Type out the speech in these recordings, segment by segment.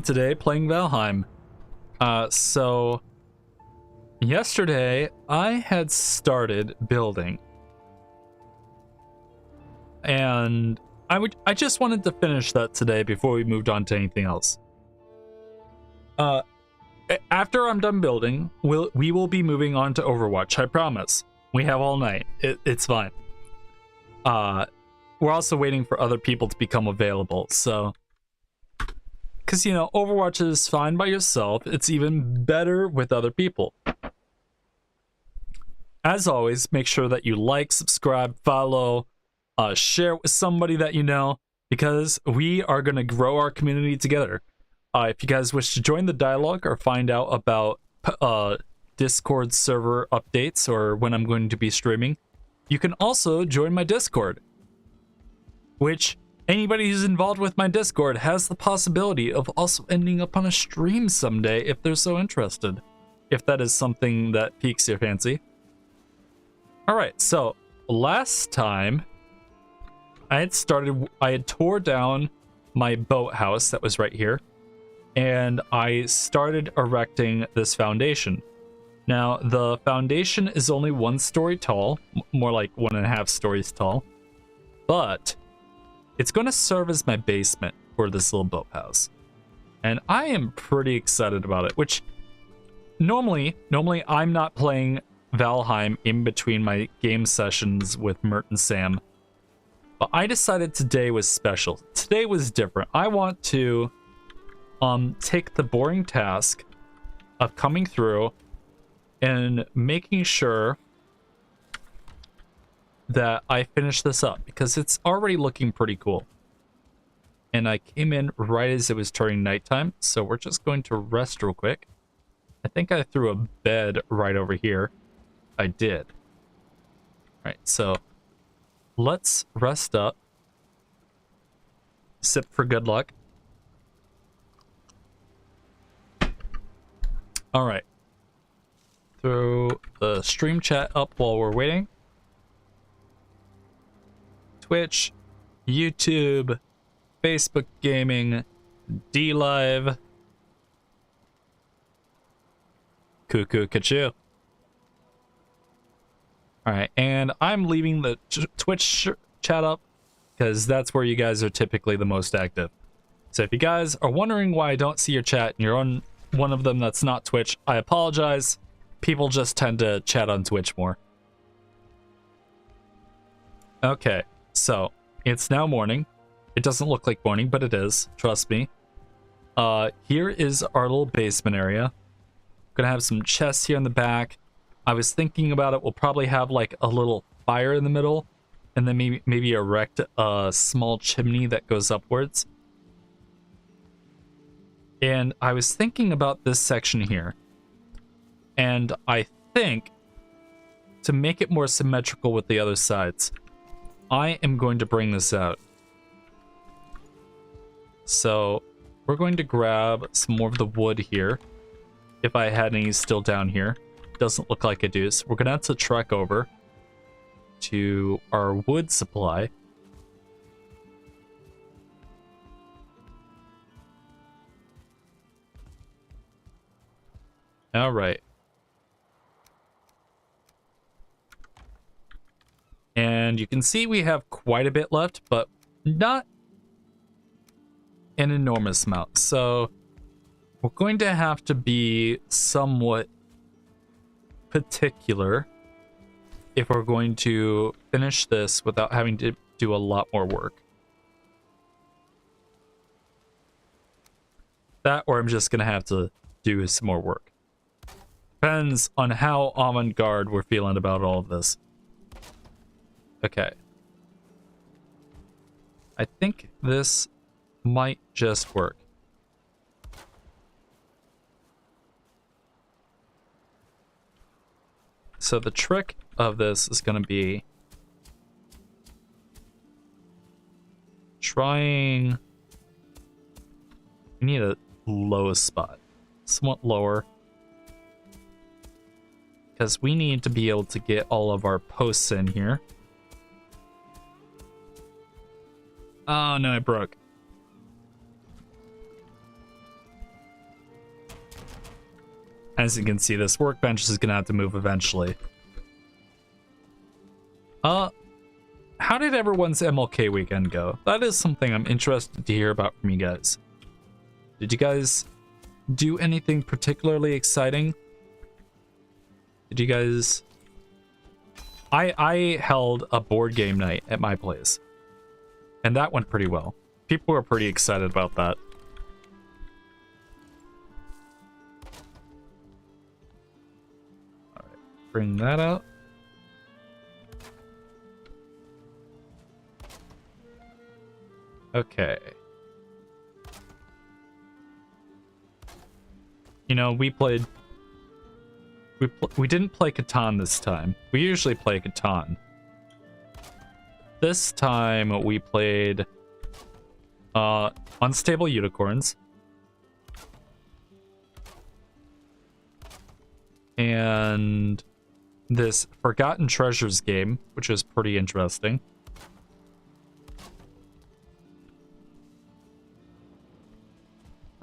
Today playing Valheim. So yesterday I had started building, and I just wanted to finish that today before we moved on to anything else. After I'm done building, we will be moving on to Overwatch. I promise. We have all night. It's fine. We're also waiting for other people to become available, so. Because, you know, Overwatch is fine by yourself. It's even better with other people. As always, make sure that you like, subscribe, follow, share it with somebody that you know, because we are going to grow our community together. If you guys wish to join the dialogue or find out about Discord server updates or when I'm going to be streaming, you can also join my Discord, which anybody who's involved with my Discord has the possibility of also ending up on a stream someday if they're so interested, if that is something that piques your fancy. Alright, so last time I had tore down my boathouse that was right here, and I started erecting this foundation. Now, the foundation is only 1 story tall, more like 1.5 stories tall, but it's going to serve as my basement for this little boathouse. And I am pretty excited about it, which normally I'm not playing Valheim in between my game sessions with Mert and Sam. But I decided today was special. Today was different. I want to take the boring task of coming through and making sure that I finish this up, because it's already looking pretty cool. And I came in right as it was turning nighttime, so we're just going to rest real quick. I think I threw a bed right over here. I did. Alright, so let's rest up. Sip for good luck. Alright. Throw the stream chat up while we're waiting. Twitch, YouTube, Facebook Gaming, DLive, Cuckoo Kachoo. Alright, and I'm leaving the Twitch chat up because that's where you guys are typically the most active. So if you guys are wondering why I don't see your chat and you're on one of them that's not Twitch, I apologize. People just tend to chat on Twitch more. Okay. So, it's now morning. It doesn't look like morning, but it is. Trust me. Here is our little basement area. Gonna have some chests here in the back. I was thinking about it. We'll probably have like a little fire in the middle, and then maybe erect a small chimney that goes upwards. And I was thinking about this section here. And I think, to make it more symmetrical with the other sides, I am going to bring this out. So we're going to grab some more of the wood here. If I had any still down here. Doesn't look like I do. So we're going to have to trek over to our wood supply. All right. And you can see we have quite a bit left, but not an enormous amount. So we're going to have to be somewhat particular if we're going to finish this without having to do a lot more work. That, or I'm just going to have to do some more work. Depends on how avant-garde we're feeling about all of this. Okay. I think this might just work. So the trick of this is going to be trying... We need a low spot. Somewhat lower. Because we need to be able to get all of our posts in here. Oh no, it broke. As you can see, this workbench is gonna have to move eventually. How did everyone's MLK weekend go? That is something I'm interested to hear about from you guys. Did you guys do anything particularly exciting? Did you guys... I held a board game night at my place, and that went pretty well. People were pretty excited about that. All right, bring that out. Okay. You know, we didn't play Catan this time. We usually play Catan. This time we played Unstable Unicorns. And this Forgotten Treasures game, which is pretty interesting.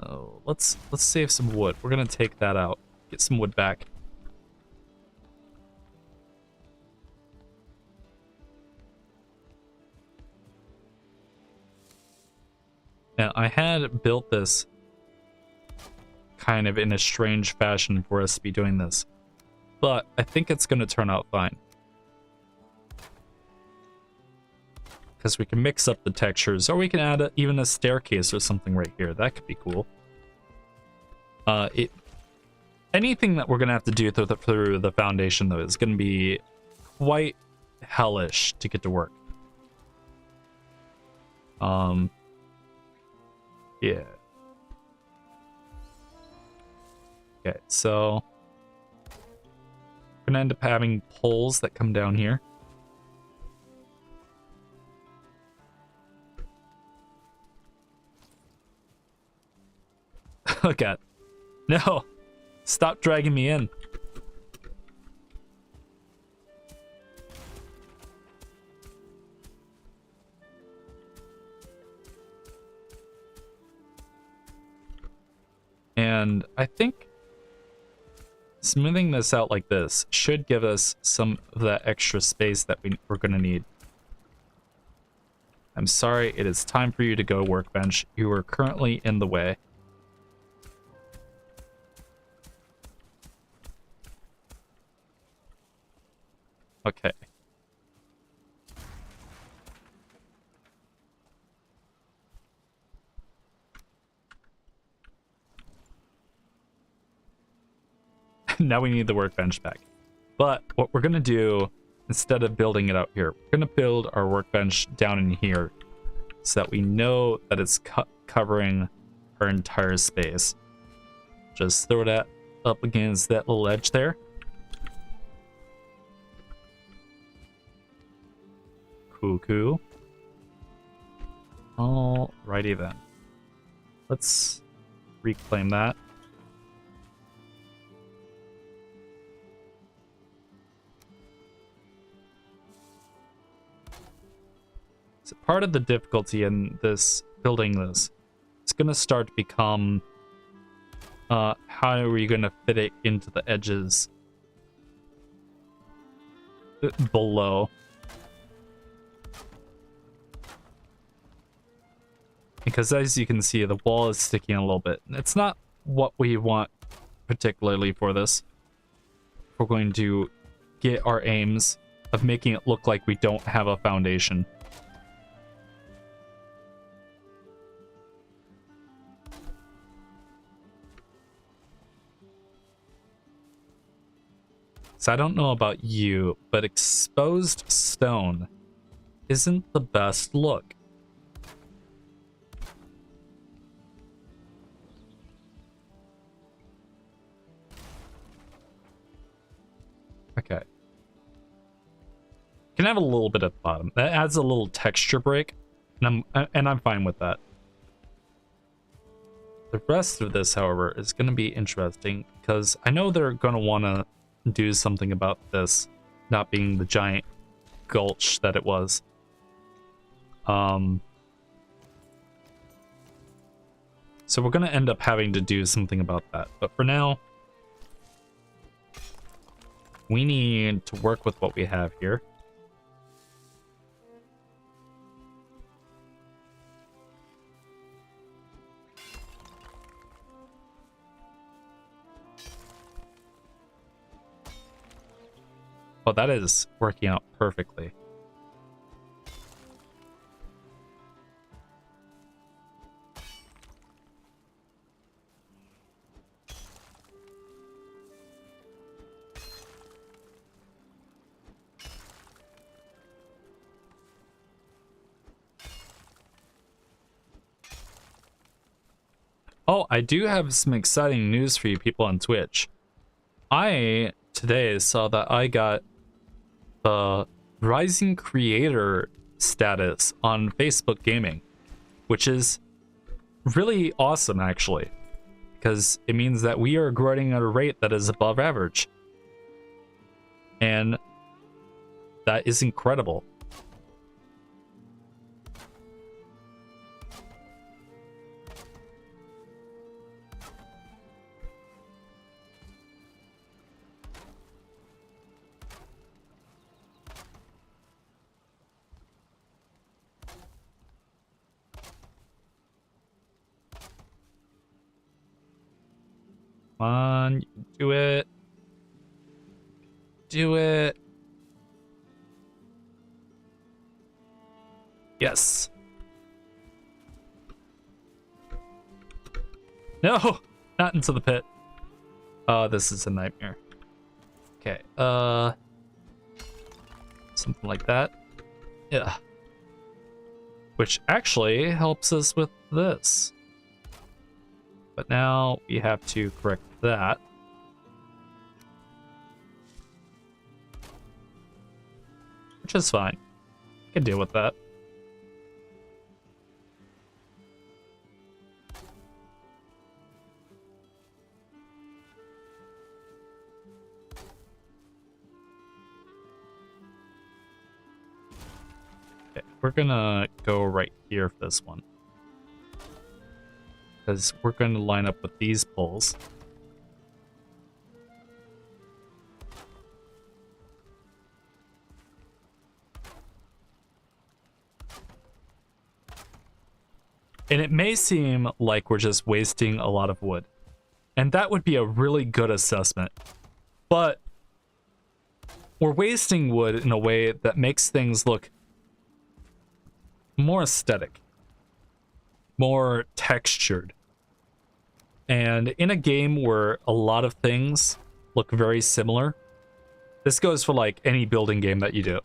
Oh, let's save some wood. We're gonna take that out. Get some wood back. Now, I had built this kind of in a strange fashion for us to be doing this, but I think it's going to turn out fine. Because we can mix up the textures, or we can add even a staircase or something right here. That could be cool. Anything that we're going to have to do through the foundation, though, is going to be quite hellish to get to work. Yeah. Okay, so we're gonna end up having poles that come down here. Oh god. No! Stop dragging me in. And I think smoothing this out like this should give us some of that extra space that we're going to need. I'm sorry, it is time for you to go, workbench. You are currently in the way. Okay. Now we need the workbench back. But what we're gonna do, instead of building it out here, we're gonna build our workbench down in here so that we know that it's covering our entire space. Just throw that up against that little edge there. Cool. Alrighty then. Let's reclaim that. So part of the difficulty in this building this, it's gonna start to become how are we gonna fit it into the edges below. Because as you can see, the wall is sticking a little bit. It's not what we want particularly for this. We're going to get our aims of making it look like we don't have a foundation. So I don't know about you, but exposed stone isn't the best look. Okay. Can have a little bit at the bottom. That adds a little texture break, and I'm fine with that. The rest of this, however, is going to be interesting because I know they're going to want to do something about this not being the giant gulch that it was. So we're going to end up having to do something about that. But for now, we need to work with what we have here. Oh, that is working out perfectly. Oh, I do have some exciting news for you people on Twitch. I today saw that I got the Rising Creator status on Facebook Gaming, which is really awesome actually, because it means that we are growing at a rate that is above average. And that is incredible. Come on, you can do it. Do it. Yes. No, not into the pit. Oh, this is a nightmare. Okay, something like that. Yeah. Which actually helps us with this. But now we have to correct that. Which is fine. I can deal with that. Okay, we're gonna go right here for this one. Because we're going to line up with these poles. And it may seem like we're just wasting a lot of wood. And that would be a really good assessment. But we're wasting wood in a way that makes things look more aesthetic, more textured. And in a game where a lot of things look very similar, this goes for like any building game that you do.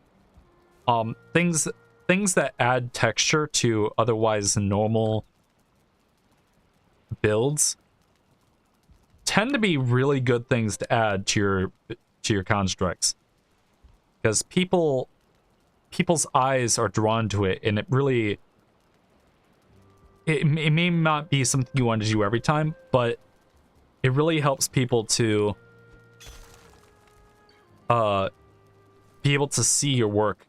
Things that add texture to otherwise normal builds tend to be really good things to add to your constructs, because people's eyes are drawn to it, and it really it may not be something you want to do every time, but it really helps people to be able to see your work.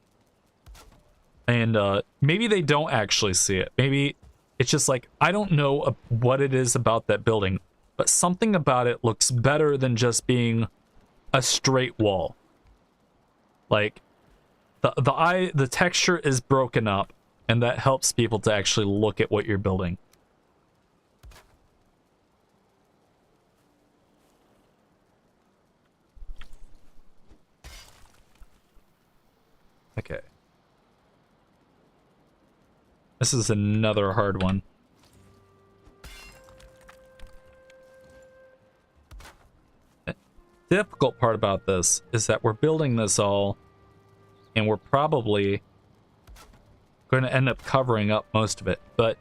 And maybe they don't actually see it. Maybe it's just like, I don't know what it is about that building, but something about it looks better than just being a straight wall. Like the texture is broken up, and that helps people to actually look at what you're building. Okay. This is another hard one. The difficult part about this is that we're building this all, and we're probably going to end up covering up most of it. But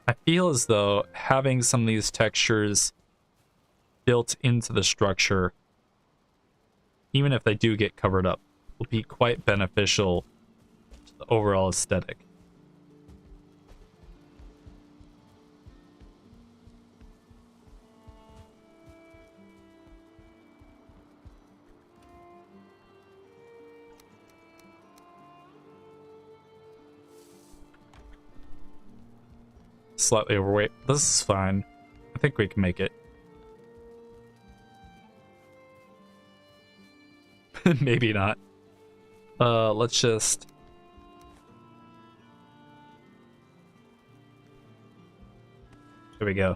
I feel as though having some of these textures built into the structure, even if they do get covered up, will be quite beneficial to the overall aesthetic. Slightly overweight. This is fine. I think we can make it. Maybe not. Let's just... There we go.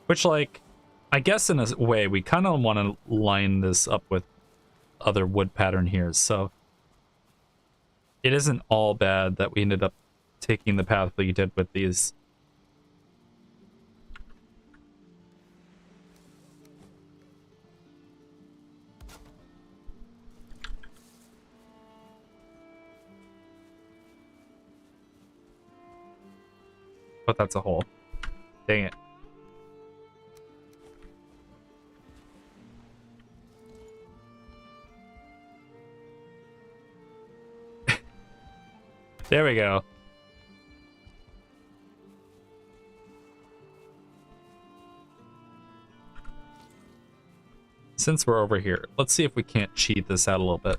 Which, like, I guess in a way, we kind of want to line this up with other wood pattern here, so it isn't all bad that we ended up taking the path we did with these. But that's a hole. Dang it. There we go. Since we're over here, let's see if we can't cheat this out a little bit.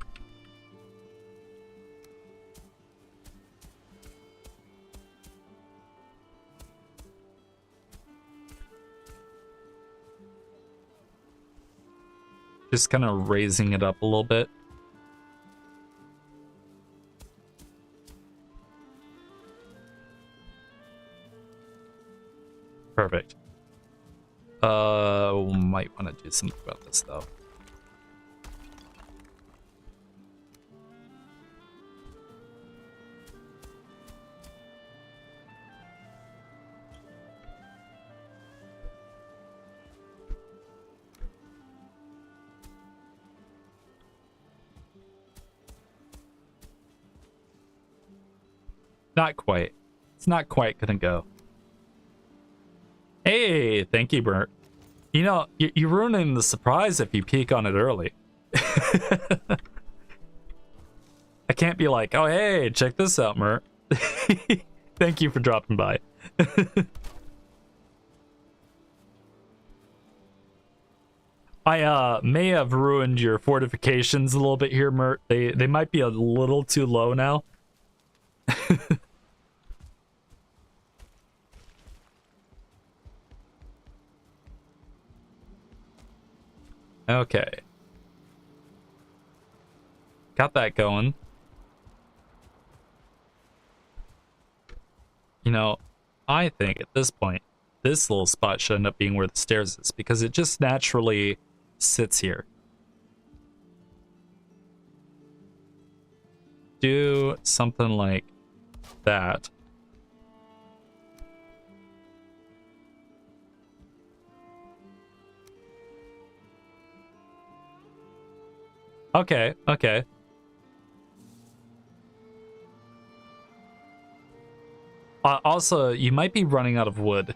Just kind of raising it up a little bit. Perfect. Might want to do something about this though. Not quite. It's not quite gonna go. Hey, thank you, Bert. You know, you're ruining the surprise if you peek on it early. I can't be like, oh, hey, check this out, Mert. Thank you for dropping by. I may have ruined your fortifications a little bit here, Mert. They might be a little too low now. Okay. Got that going. You know, I think at this point, this little spot should end up being where the stairs is, because it just naturally sits here. Do something like that. Okay, okay. Also, you might be running out of wood.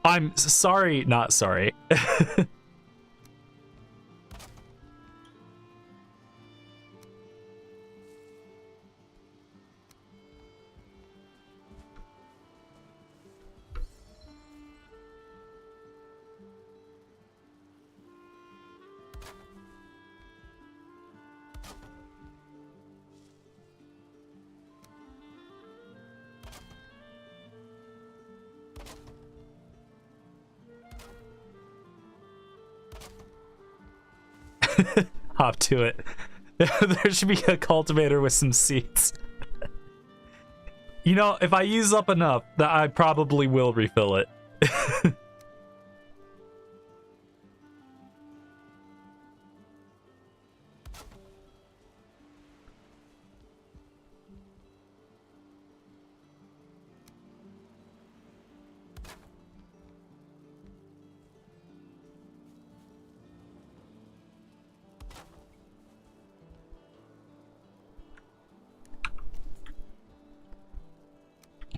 I'm sorry, not sorry. Hop to it. There should be a cultivator with some seeds. You know, if I use up enough, that I probably will refill it.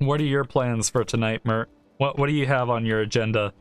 What are your plans for tonight, Mert? What do you have on your agenda?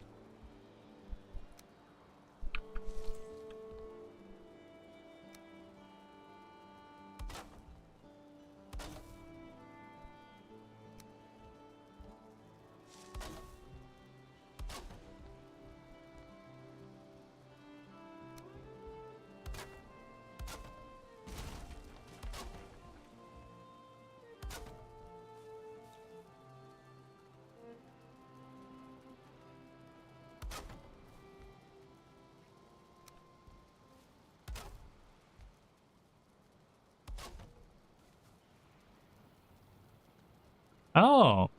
Oh.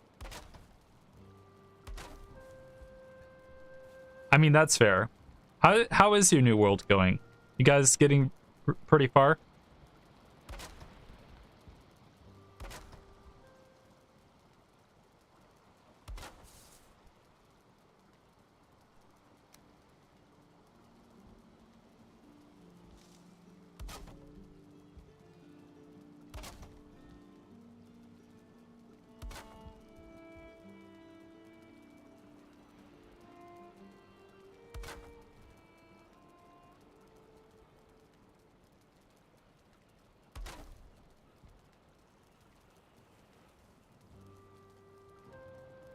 I mean, that's fair. How is your new world going? You guys getting pretty far?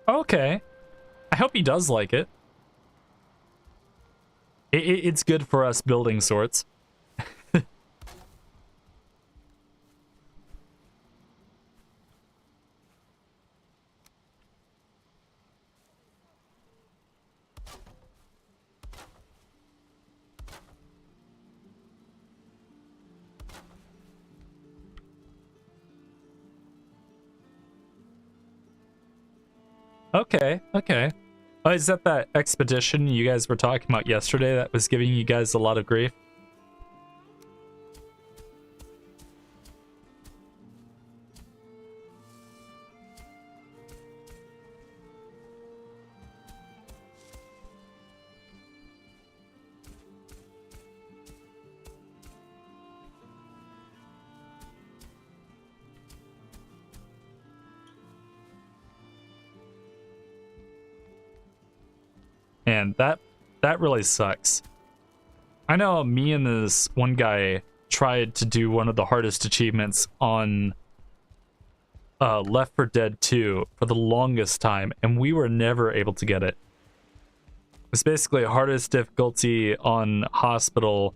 Okay. I hope he does like it. It's good for us building sorts. Okay, okay. Oh, is that expedition you guys were talking about yesterday that was giving you guys a lot of grief? And that really sucks. I know me and this one guy tried to do one of the hardest achievements on Left 4 Dead 2 for the longest time, and we were never able to get it. It's basically hardest difficulty on Hospital,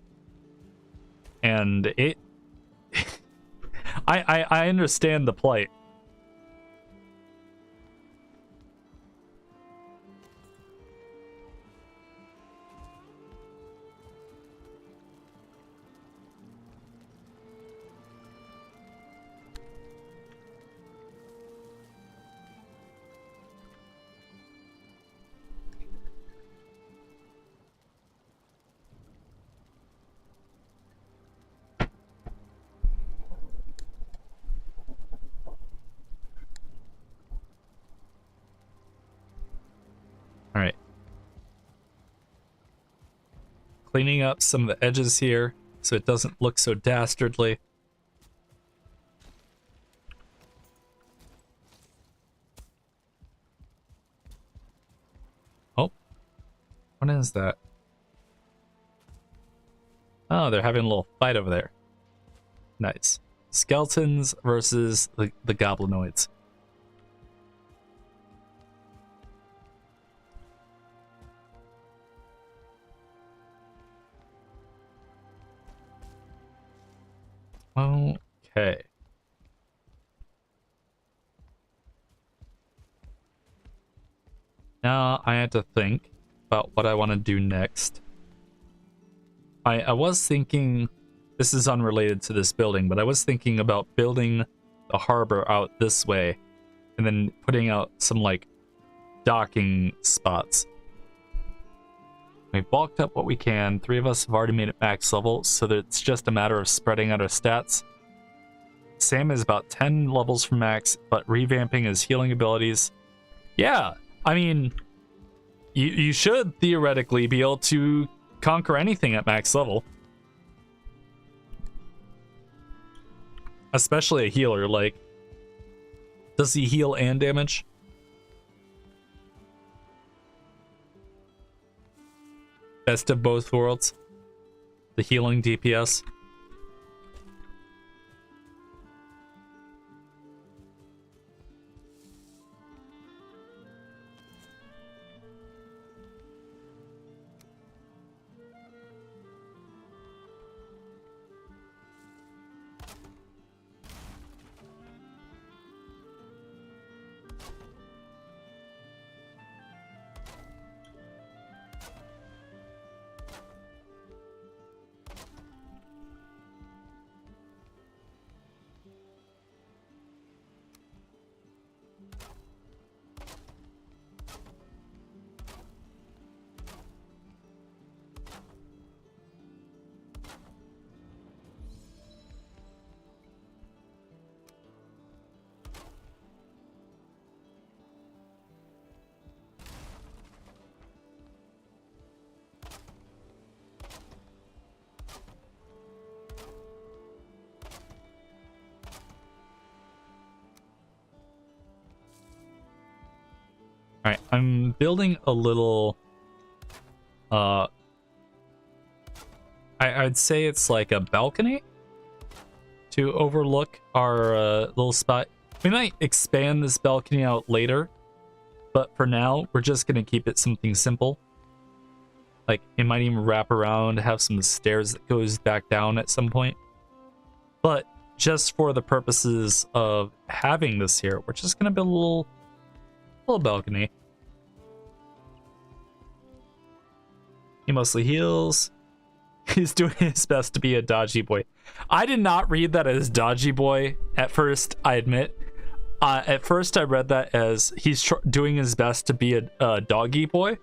and it I understand the plight. All right. Cleaning up some of the edges here so it doesn't look so dastardly. Oh, what is that? Oh, they're having a little fight over there. Nice. Skeletons versus the goblinoids. Okay. Now I had to think about what I want to do next. I was thinking, this is unrelated to this building, but I was thinking about building the harbor out this way and then putting out some like docking spots. We've bulked up what we can. 3 of us have already made it max level, so that it's just a matter of spreading out our stats. Sam is about 10 levels from max, but revamping his healing abilities. Yeah, I mean, you should theoretically be able to conquer anything at max level. Especially a healer, like, does he heal and damage? Best of both worlds. The healing DPS. Alright, I'm building a little... I'd say it's like a balcony to overlook our little spot. We might expand this balcony out later, but for now, we're just going to keep it something simple. Like, it might even wrap around, have some stairs that goes back down at some point. But just for the purposes of having this here, we're just going to build a little balcony. He mostly heals. He's doing his best to be a dodgy boy. I did not read that as dodgy boy at first, I admit. At first, I read that as he's doing his best to be a doggy boy.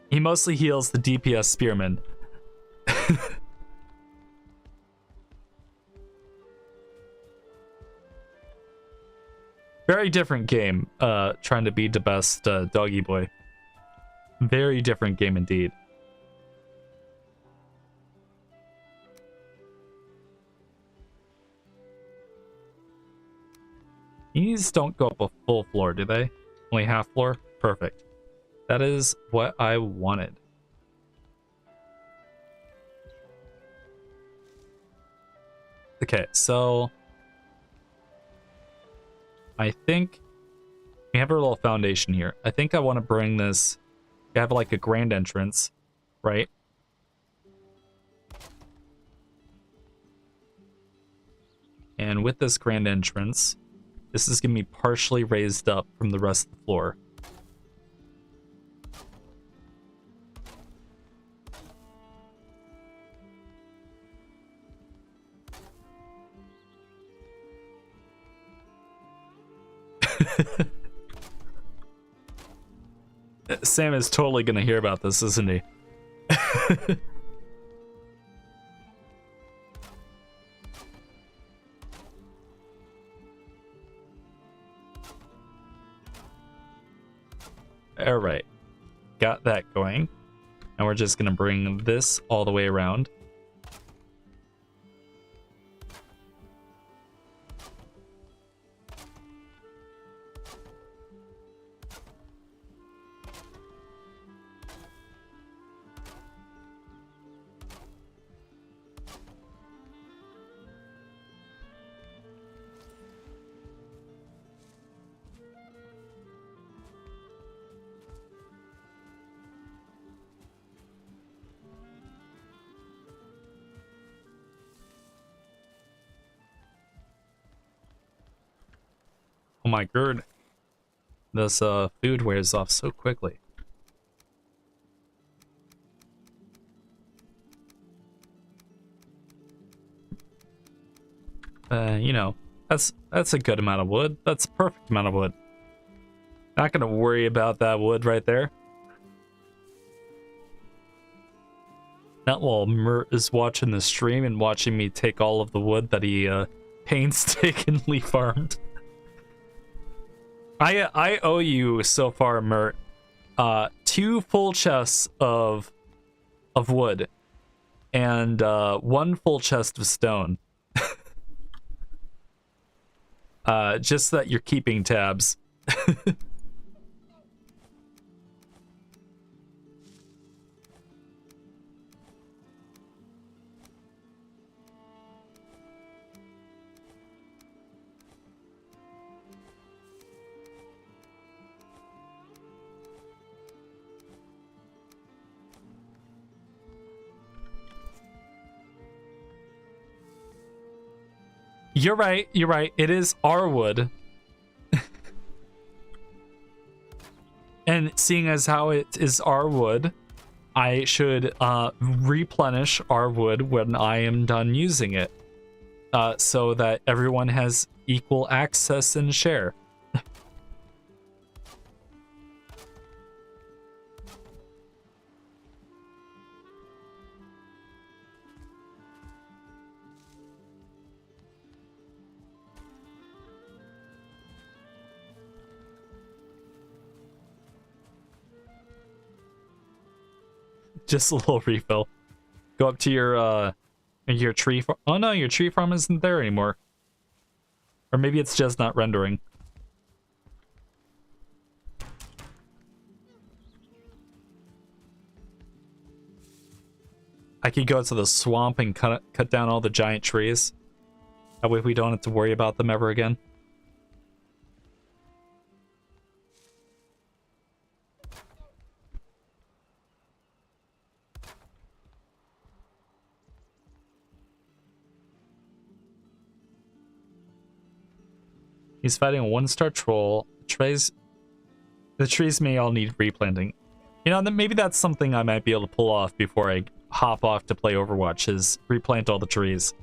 He mostly heals the DPS spearman. Very different game, trying to be the best doggy boy. Very different game indeed. These don't go up a full floor, do they? Only half floor? Perfect. That is what I wanted. Okay, so... I think we have a little foundation here. I think I want to bring this... We have like a grand entrance, right? And with this grand entrance, this is going to be partially raised up from the rest of the floor. Sam is totally going to hear about this, isn't he? All right, got that going. And we're just going to bring this all the way around. Oh my god, this food wears off so quickly. You know, that's a good amount of wood. That's a perfect amount of wood. Not gonna worry about that wood right there. Not while Mert is watching the stream and watching me take all of the wood that he painstakingly farmed. I owe you so far, Mert, 2 full chests of wood and 1 full chest of stone. Just so that you're keeping tabs. You're right, you're right. It is our wood. And seeing as how it is our wood, I should replenish our wood when I am done using it. So that everyone has equal access and share. Just a little refill. Go up to your tree farm. Oh no, your tree farm isn't there anymore. Or maybe it's just not rendering. I could go to the swamp and cut down all the giant trees. That way we don't have to worry about them ever again. He's fighting a 1-star troll. The trees may all need replanting. You know, maybe that's something I might be able to pull off before I hop off to play Overwatch, is replant all the trees.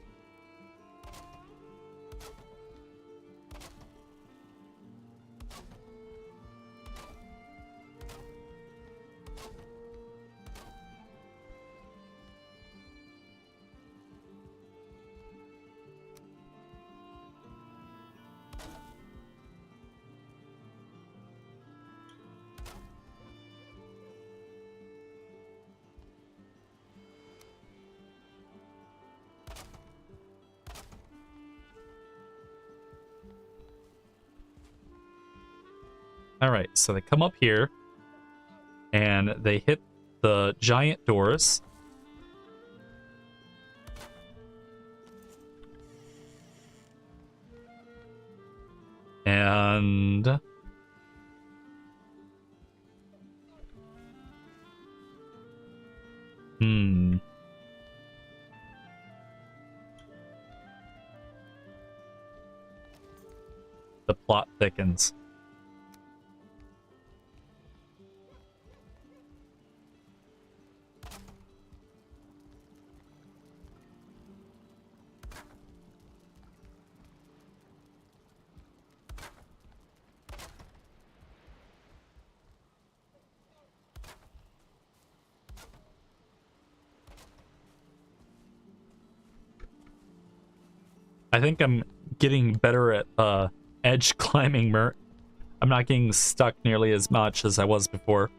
Alright, so they come up here, and they hit the giant doors. And... The plot thickens. I think I'm getting better at edge climbing, Mert. I'm not getting stuck nearly as much as I was before.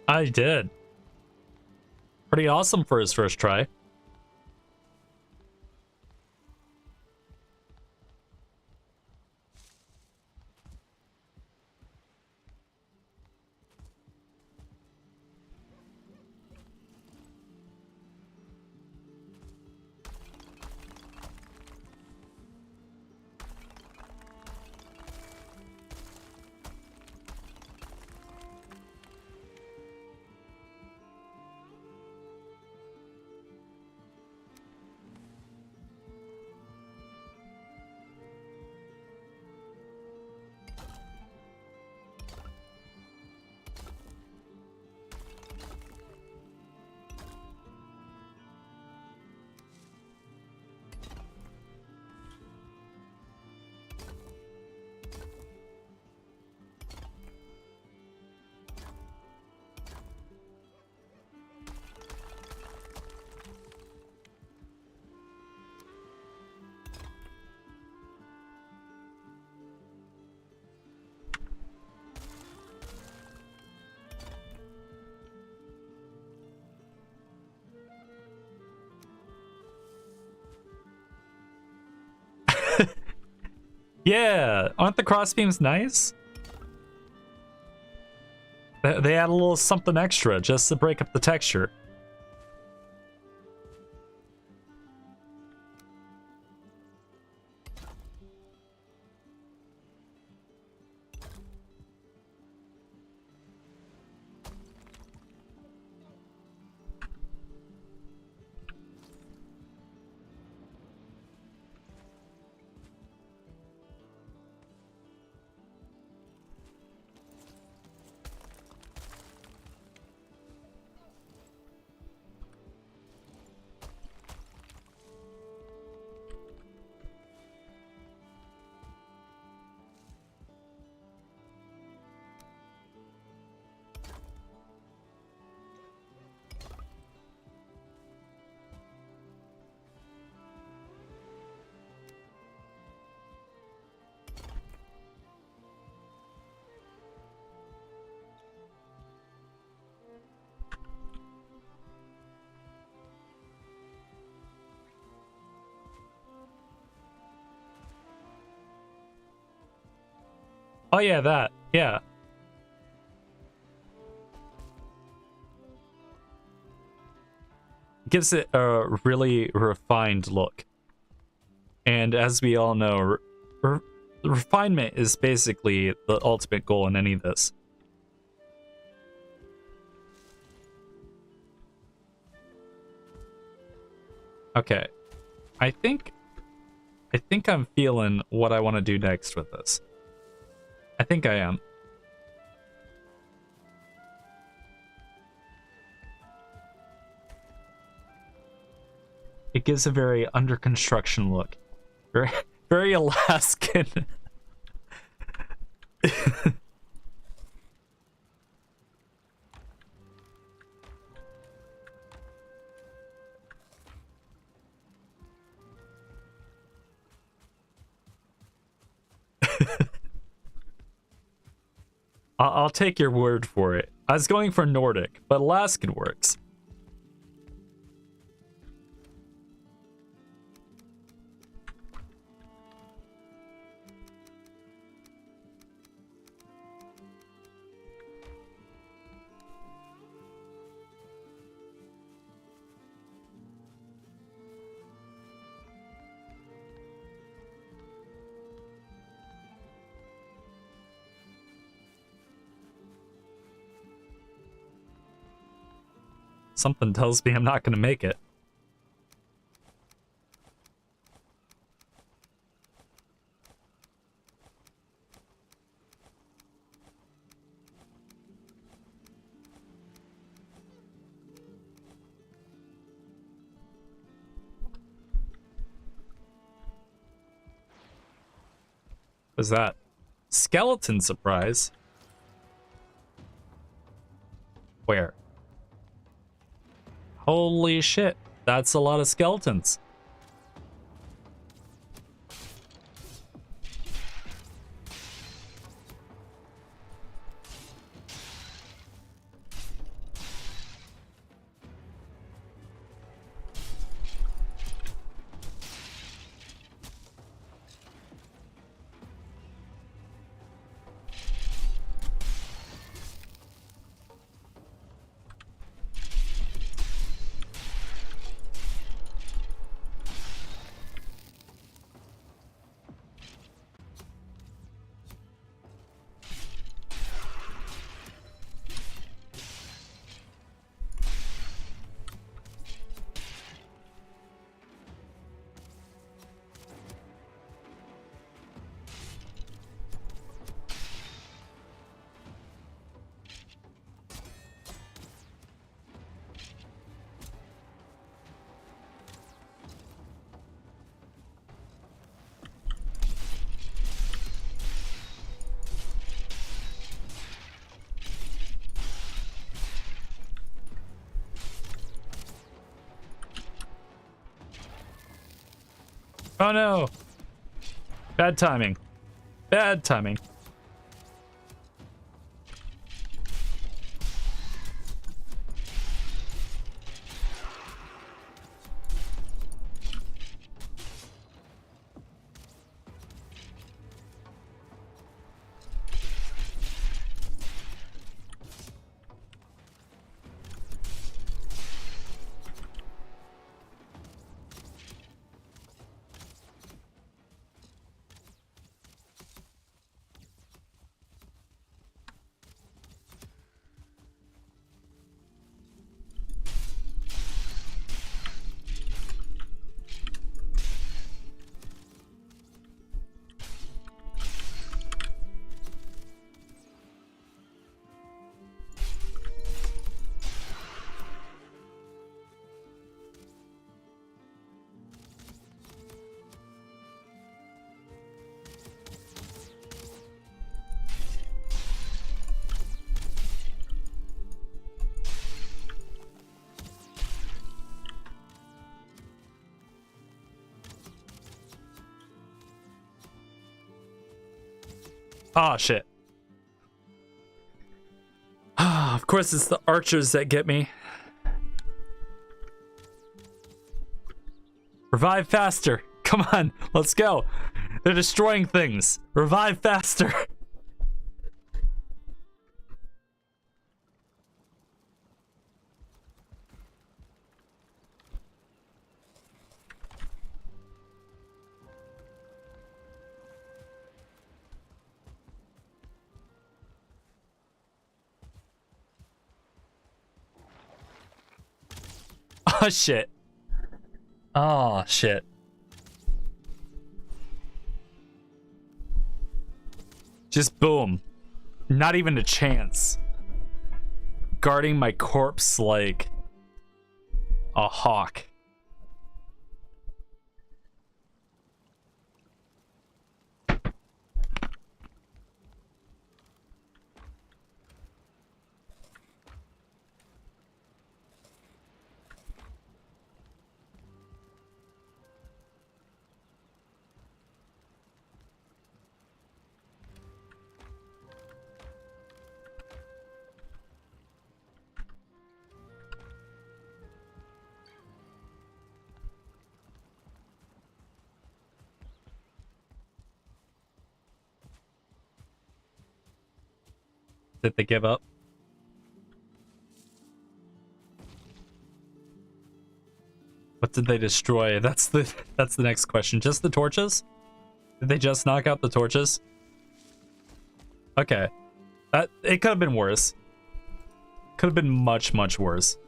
I did. Pretty awesome for his first try. Yeah, aren't the crossbeams nice? They add a little something extra just to break up the texture. Oh yeah, that. Yeah. Gives it a really refined look. And as we all know, refinement is basically the ultimate goal in any of this. Okay. I think I'm feeling what I want to do next with this. I think I am. It gives a very under construction look. Very, very Alaskan. I'll take your word for it. I was going for Nordic, but Alaskan works. Something tells me I'm not going to make it. What's that? Skeleton surprise? Where? Holy shit, that's a lot of skeletons. Oh no! Bad timing. Bad timing. Oh shit. Of course it's the archers that get me. Revive faster. Come on, let's go. They're destroying things. Revive faster. Oh, shit. Oh, shit. Just boom. Not even a chance. Guarding my corpse like a hawk. Did they give up? What did they destroy? That's the next question. Just the torches? Did they just knock out the torches? Okay. It could have been worse. Could have been much, much worse.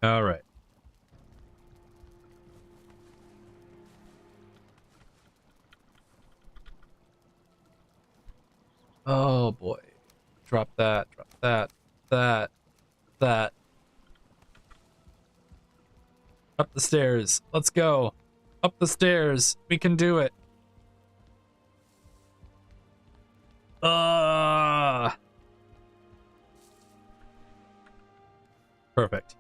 All right. Oh boy. Drop that, that. Up the stairs. Let's go. Up the stairs. We can do it. Perfect.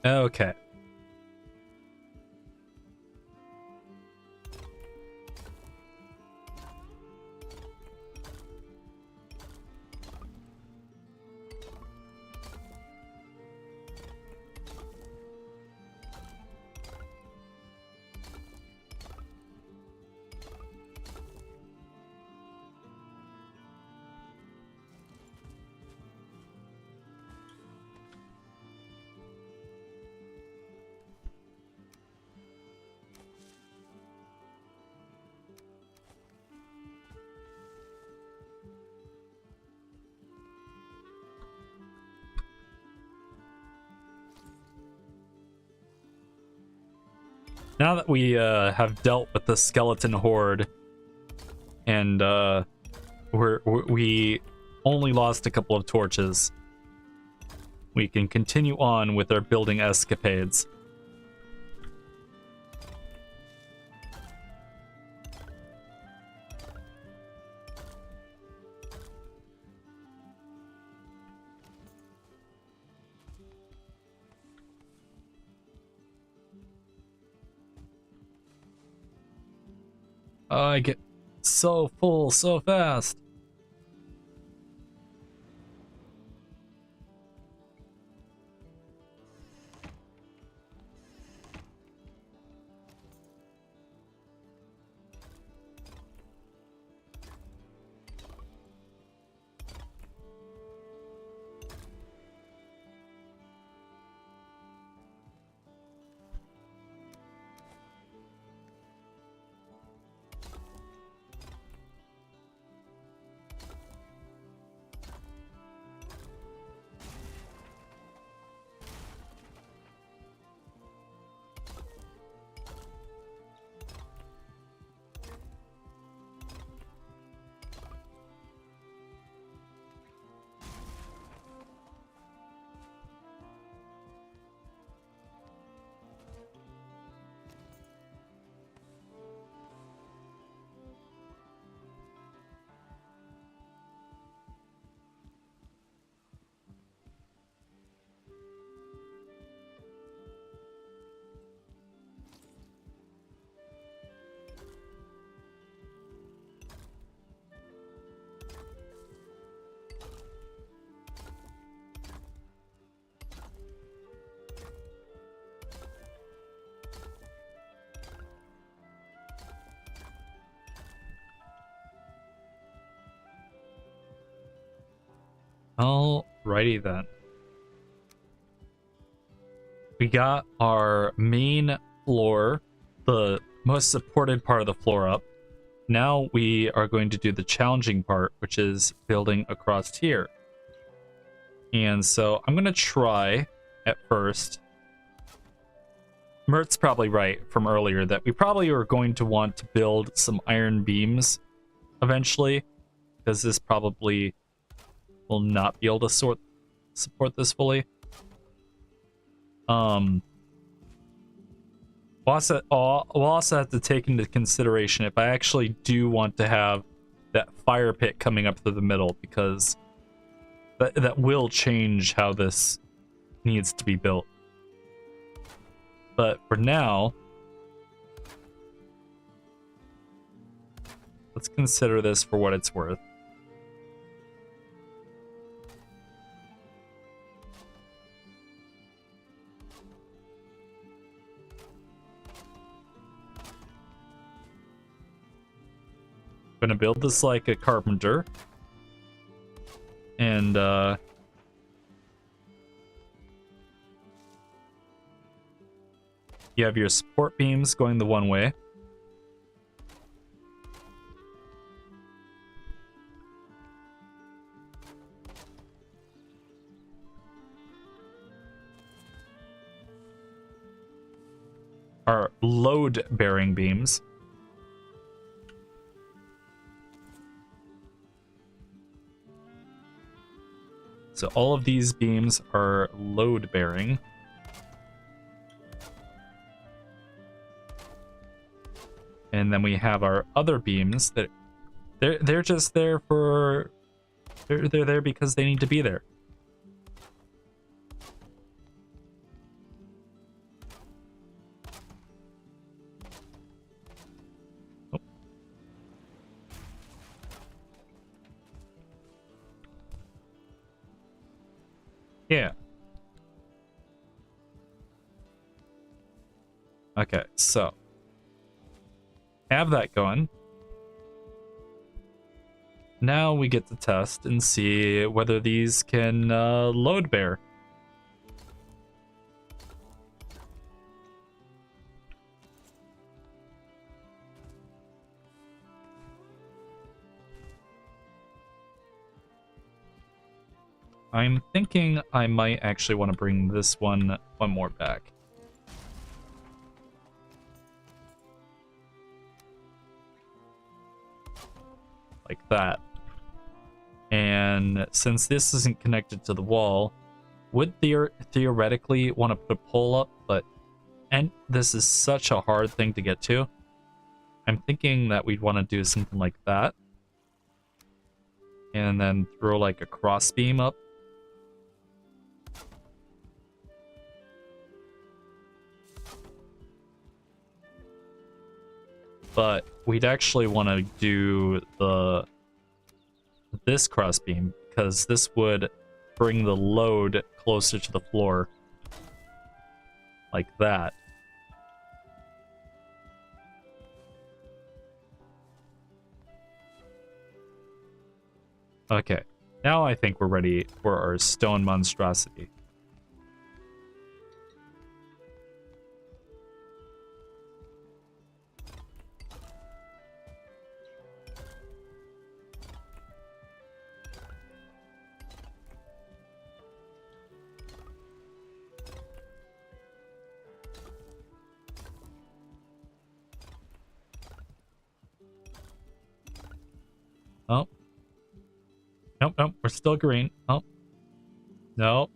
Okay. Now that we have dealt with the skeleton horde, and we only lost a couple of torches, we can continue on with our building escapades. I get so full so fast. Alrighty then. We got our main floor, the most supported part of the floor up. Now we are going to do the challenging part, which is building across here. And so I'm going to try at first. Mert's probably right from earlier that we probably are going to want to build some iron beams eventually, because this probably will not be able to support this fully. We'll also have to take into consideration if I actually do want to have that fire pit coming up through the middle, because that will change how this needs to be built. But for now, let's consider this for what it's worth. I'm gonna build this like a carpenter. And you have your support beams going the one way. Our load-bearing beams. So all of these beams are load-bearing. And then we have our other beams that they're just there for they're there because they need to be there. Oh. Yeah. Okay, so have that going. Now we get to test and see whether these can load bear. I'm thinking I might actually want to bring this one more back. Like that. And since this isn't connected to the wall, would theoretically want to put a pole up, and this is such a hard thing to get to. I'm thinking that we'd want to do something like that. And then throw like a cross beam up. But we'd actually want to do this cross beam, because this would bring the load closer to the floor. Like that. Okay, now I think we're ready for our stone monstrosity. Oh. Nope, nope, we're still green. Oh. No.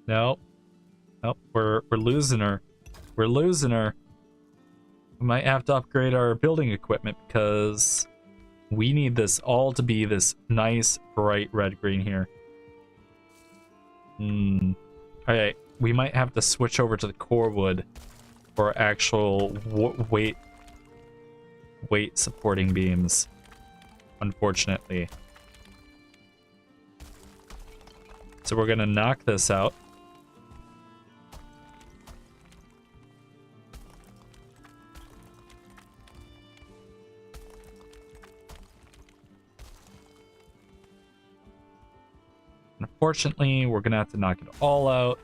No. Nope, we're losing her. We're losing her. We might have to upgrade our building equipment because we need this all to be this nice, bright red-green here. Alright, we might have to switch over to the core wood for actual weight supporting beams, unfortunately. So we're gonna knock this out. Unfortunately, we're gonna have to knock it all out.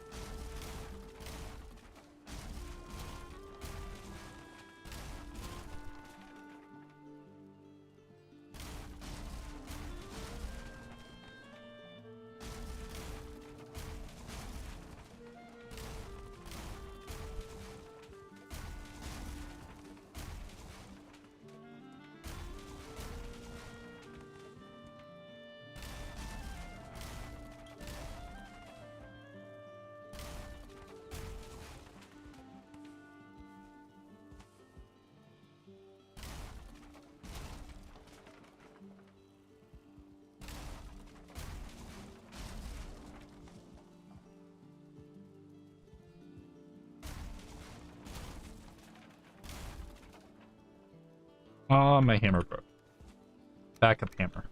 Oh, my hammer broke. Backup hammer.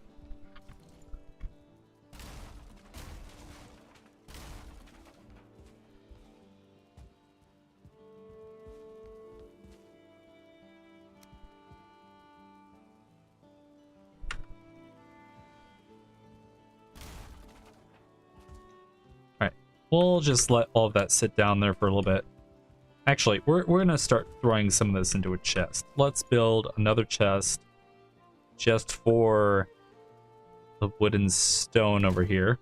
Alright. We'll just let all of that sit down there for a little bit. Actually, we're gonna start throwing some of this into a chest. Let's build another chest just for the wood and stone over here.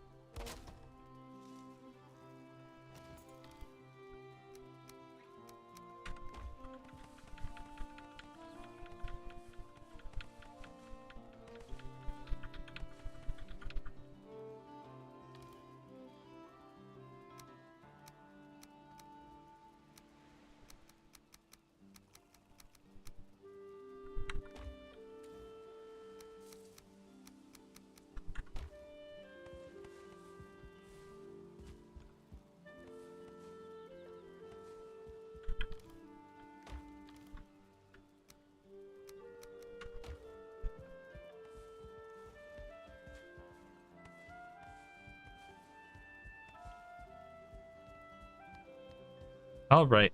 All right.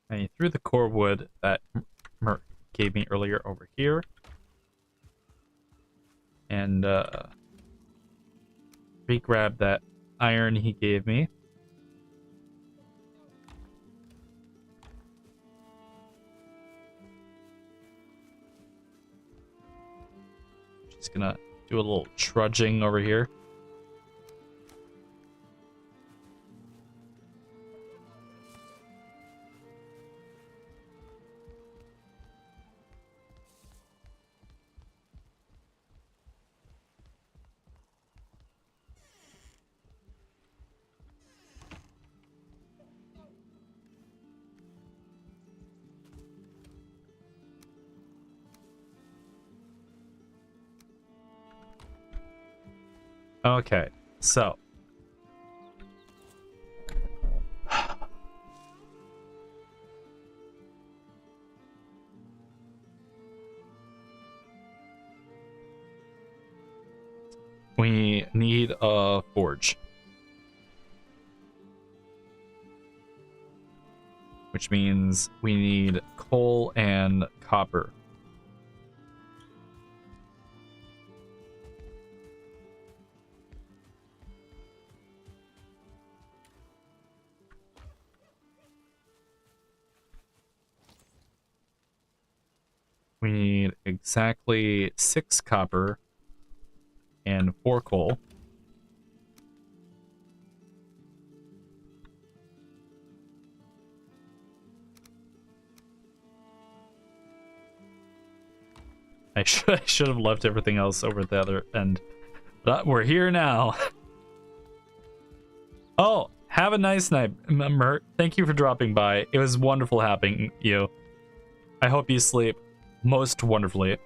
I threw the core wood that Mert gave me earlier over here. And re-grab that iron he gave me. Just gonna do a little trudging over here. Okay, so we need a forge, which means we need coal and copper. We need exactly 6 copper and 4 coal. I should have left everything else over at the other end. But we're here now. Oh, have a nice night, Mert. Thank you for dropping by. It was wonderful having you. I hope you sleep most wonderfully.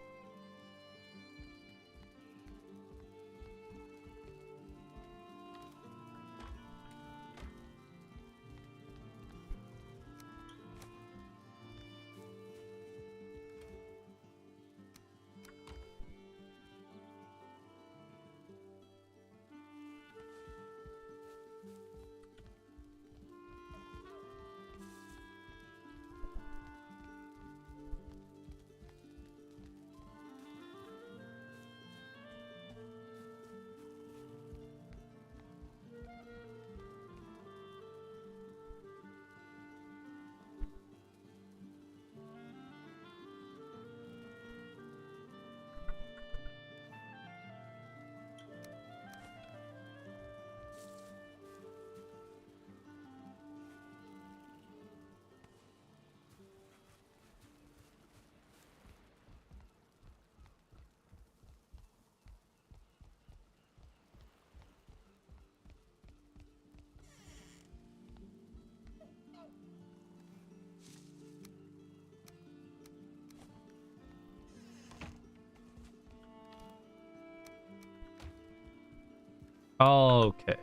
Okay.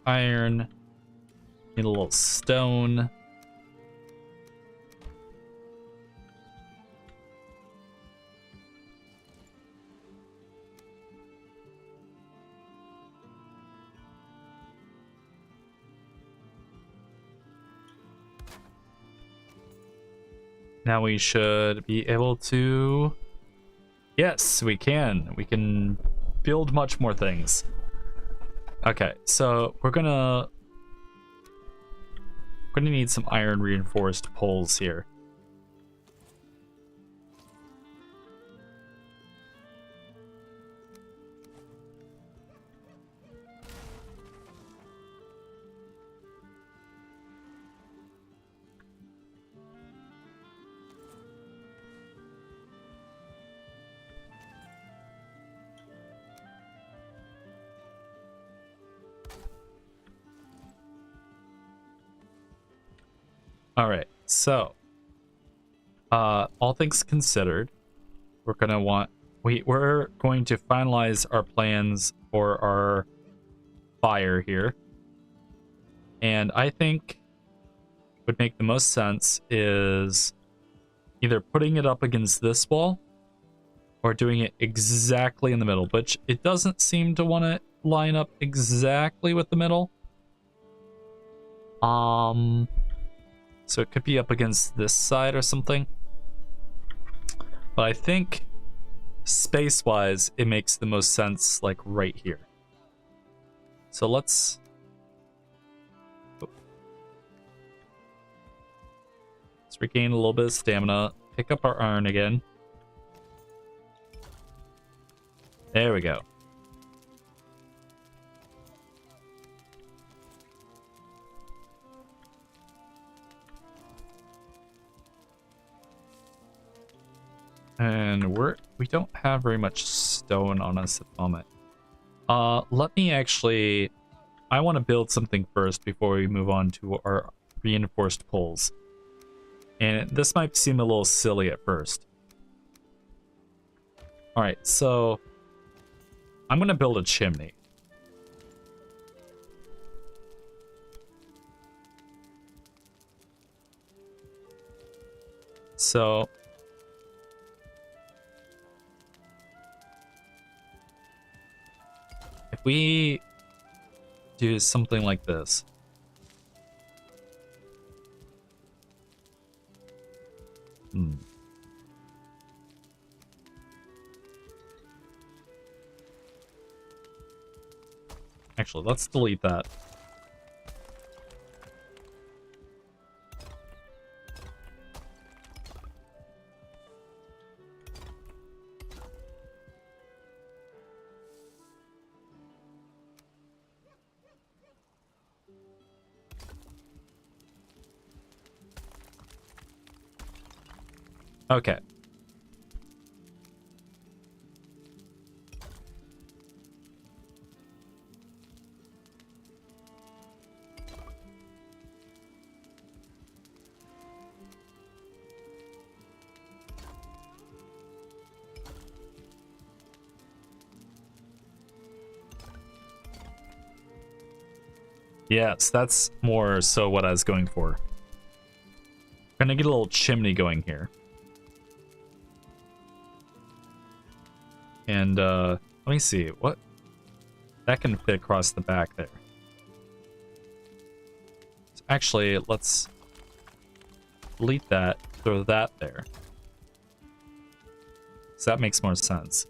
Iron. Need a little stone. Now we should be able to... Yes, we can. We can build much more things. Okay, so we're gonna need some iron reinforced poles here. All right, so all things considered, we're going to finalize our plans for our fire here, and I think would make the most sense is either putting it up against this wall or doing it exactly in the middle, which it doesn't seem to want to line up exactly with the middle. So it could be up against this side or something. But I think space-wise, it makes the most sense like right here. So let's regain a little bit of stamina, pick up our iron again. There we go. And we don't have very much stone on us at the moment. Let me actually... I want to build something first before we move on to our reinforced poles. And this might seem a little silly at first. Alright, so... I'm going to build a chimney. So... if we do something like this. Actually, let's delete that. Okay. Yes, that's more so what I was going for. Gonna get a little chimney going here. And let me see, what? That can fit across the back there. So actually, let's delete that, throw that there. So that makes more sense.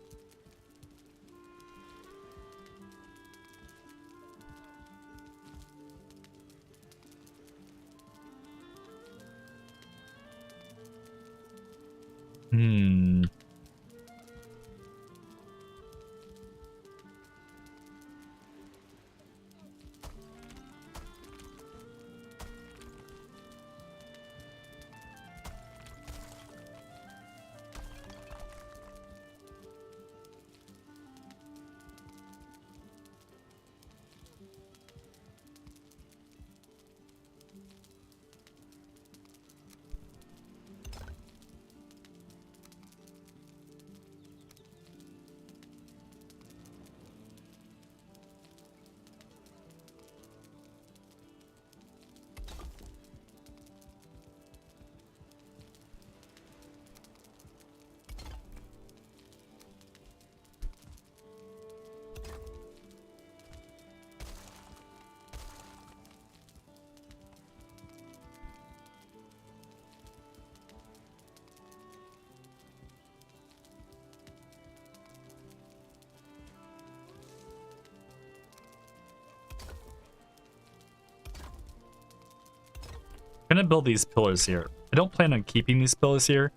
I'm gonna build these pillars here. I don't plan on keeping these pillars here,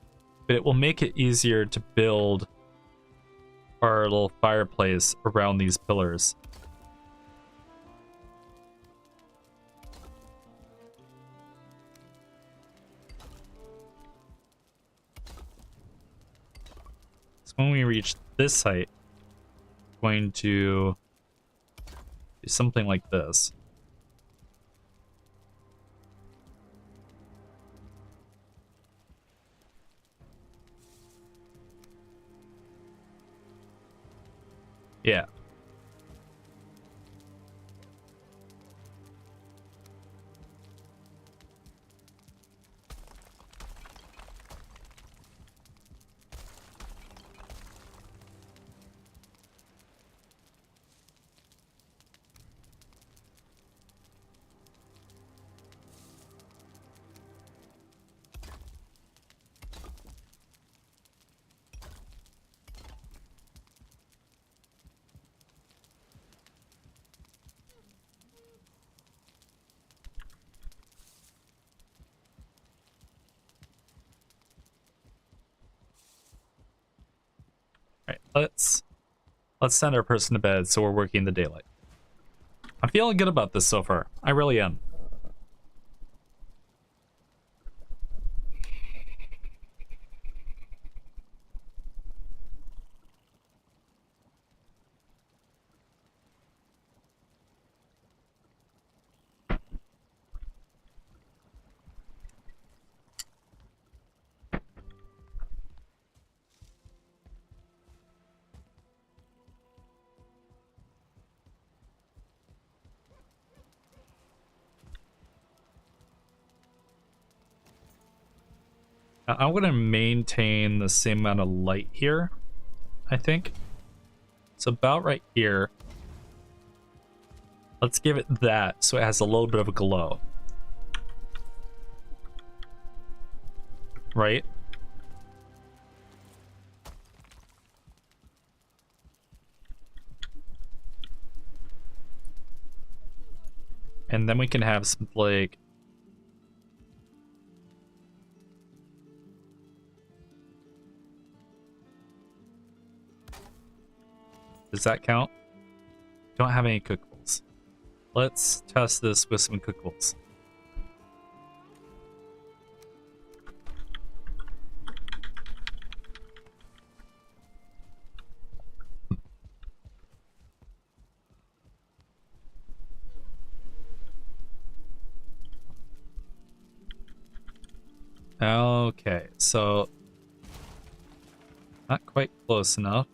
but it will make it easier to build our little fireplace around these pillars. So when we reach this height, I'm going to do something like this. Yeah. All right, let's send our person to bed so we're working the daylight. I'm feeling good about this so far. I really am. I'm going to maintain the same amount of light here, I think. It's about right here. Let's give it that so it has a little bit of a glow. Right? And then we can have some, like... Does that count? Don't have any cookables. Let's test this with some cookables. Okay, so not quite close enough.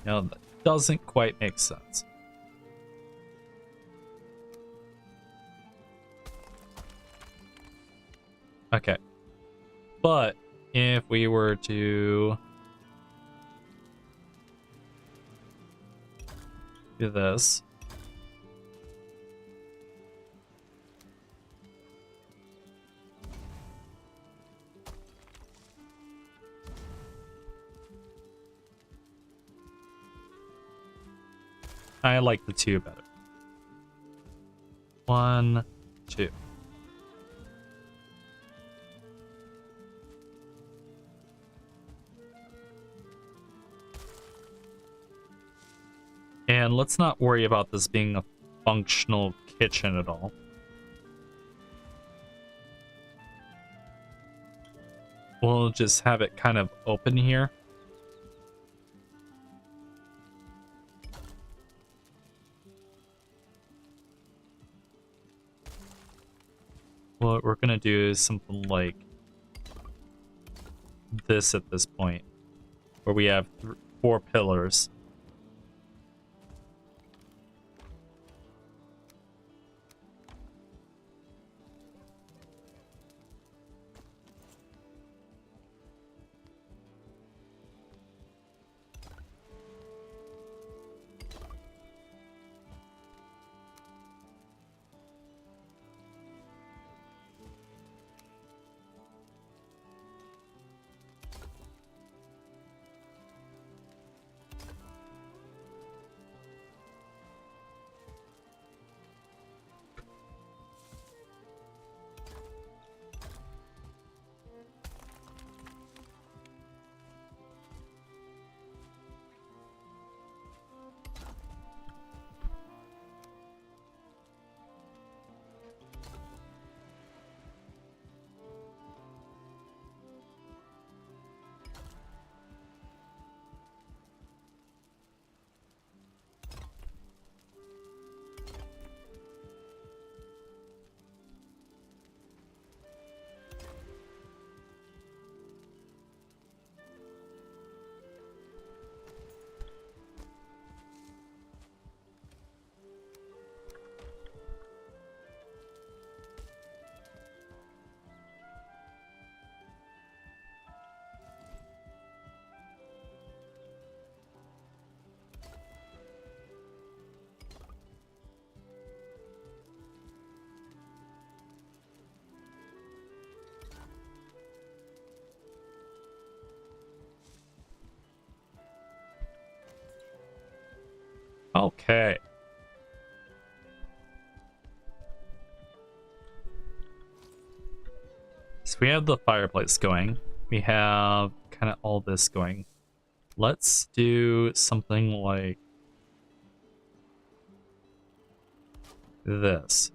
No, that doesn't quite make sense. Okay. But if we were to do this. I like the two better. 1, 2. And let's not worry about this being a functional kitchen at all. We'll just have it kind of open here. What we're gonna do is something like this at this point, where we have 4 pillars. Okay. So we have the fireplace going. We have kind of all this going. Let's do something like this.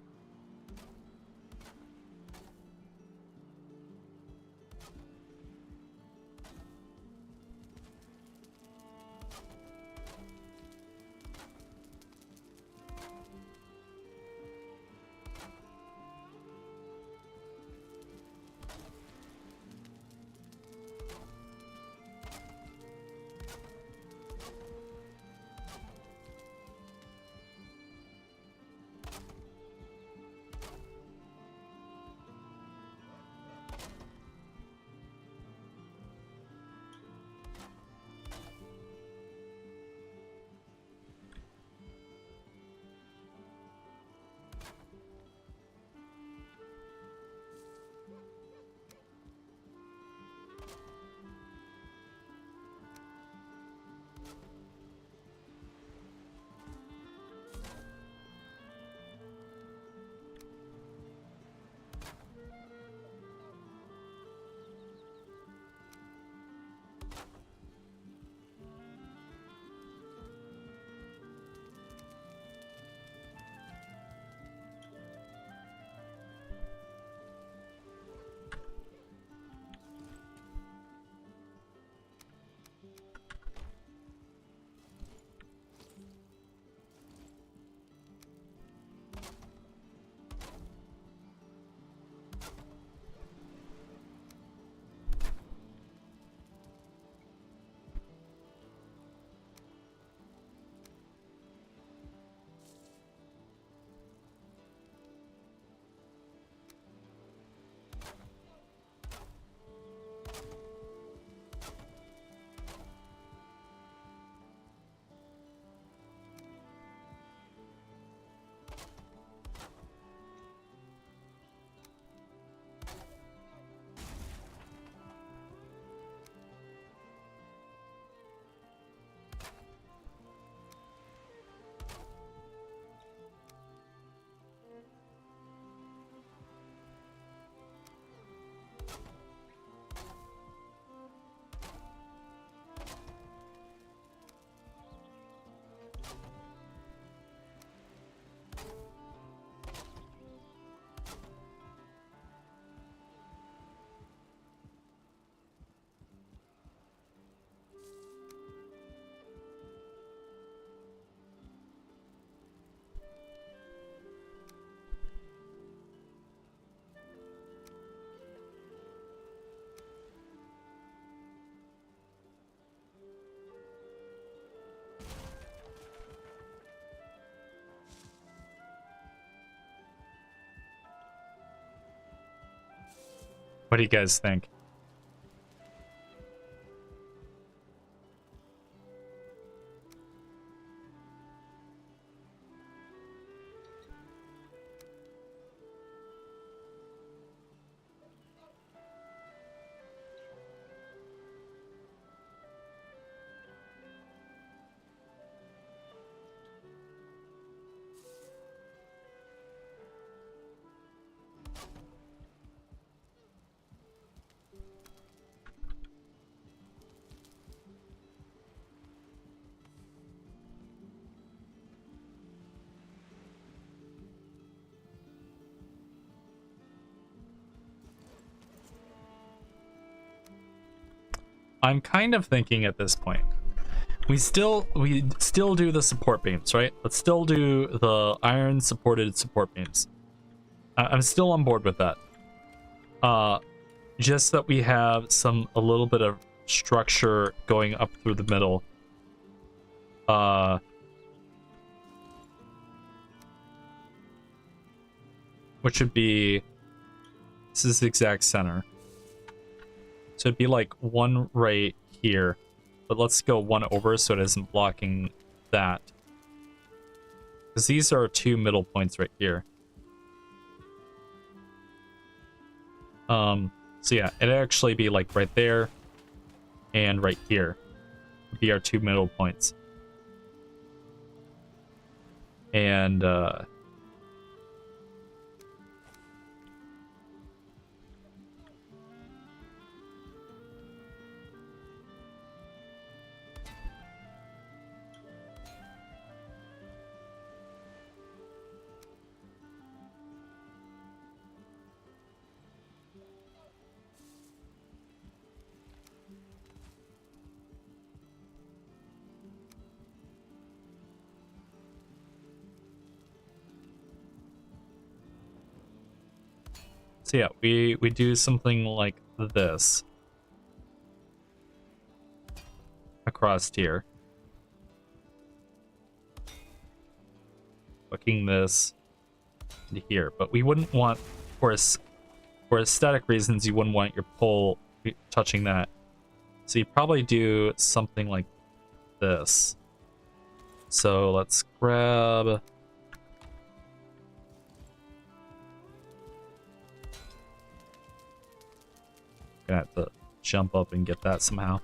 What do you guys think? I'm kind of thinking at this point, we still do the support beams, right? Let's still do the iron supported support beams. I'm still on board with that. Just that we have a little bit of structure going up through the middle. Which would be, this is the exact center. So it'd be like one right here, but let's go one over so it isn't blocking that. Because these are 2 middle points right here. So yeah, it'd actually be like right there and right here would be our 2 middle points. And so yeah, we do something like this across here. Hooking this into here, but we wouldn't want, for aesthetic reasons, you wouldn't want your pole touching that. So you probably do something like this. So let's grab. Gonna have to jump up and get that somehow.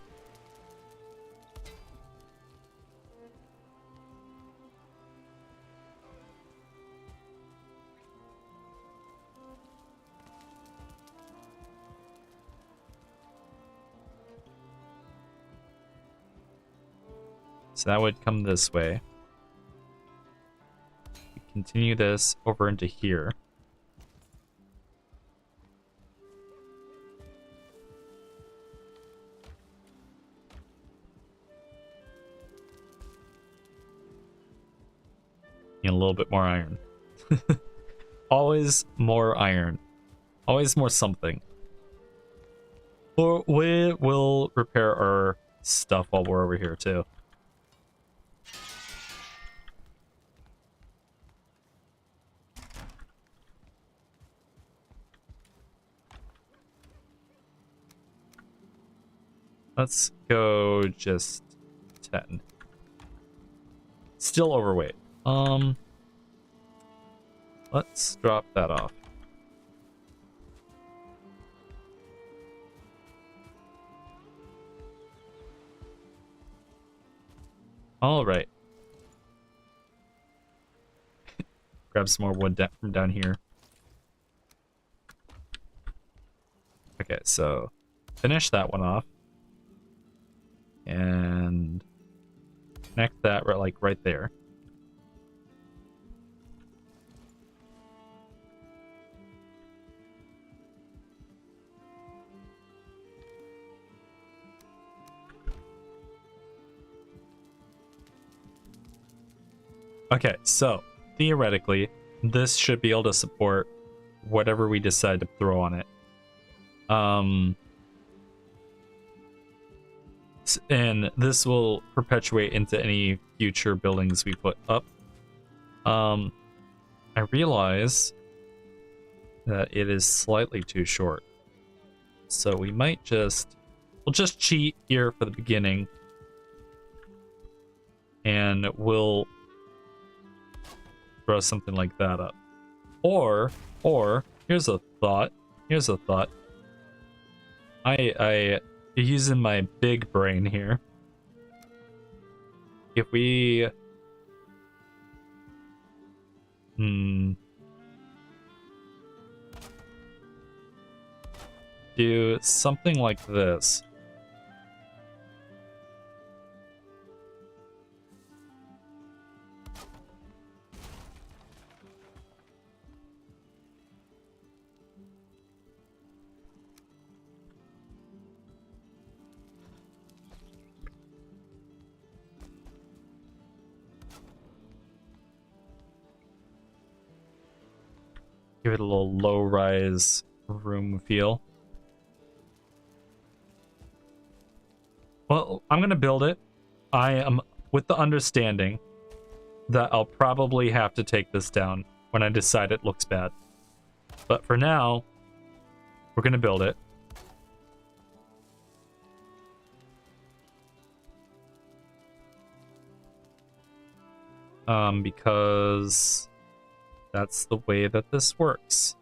So that would come this way. Continue this over into here. Need a little bit more iron. Always more iron. Always more something. Or we will repair our stuff while we're over here too. Let's go just 10. Still overweight. Let's drop that off. All right. Grab some more wood from down here. Okay, so finish that one off. And connect that right there. Okay, so theoretically, this should be able to support whatever we decide to throw on it. And this will perpetuate into any future buildings we put up. I realize that it is slightly too short. So we might we'll just cheat here for the beginning. And we'll throw something like that up. Or, here's a thought. I using my big brain here. If we do something like this. Give it a little low-rise room feel. Well, I'm gonna build it. I am with the understanding that I'll probably have to take this down when I decide it looks bad. But for now, we're gonna build it. Because that's the way that this works.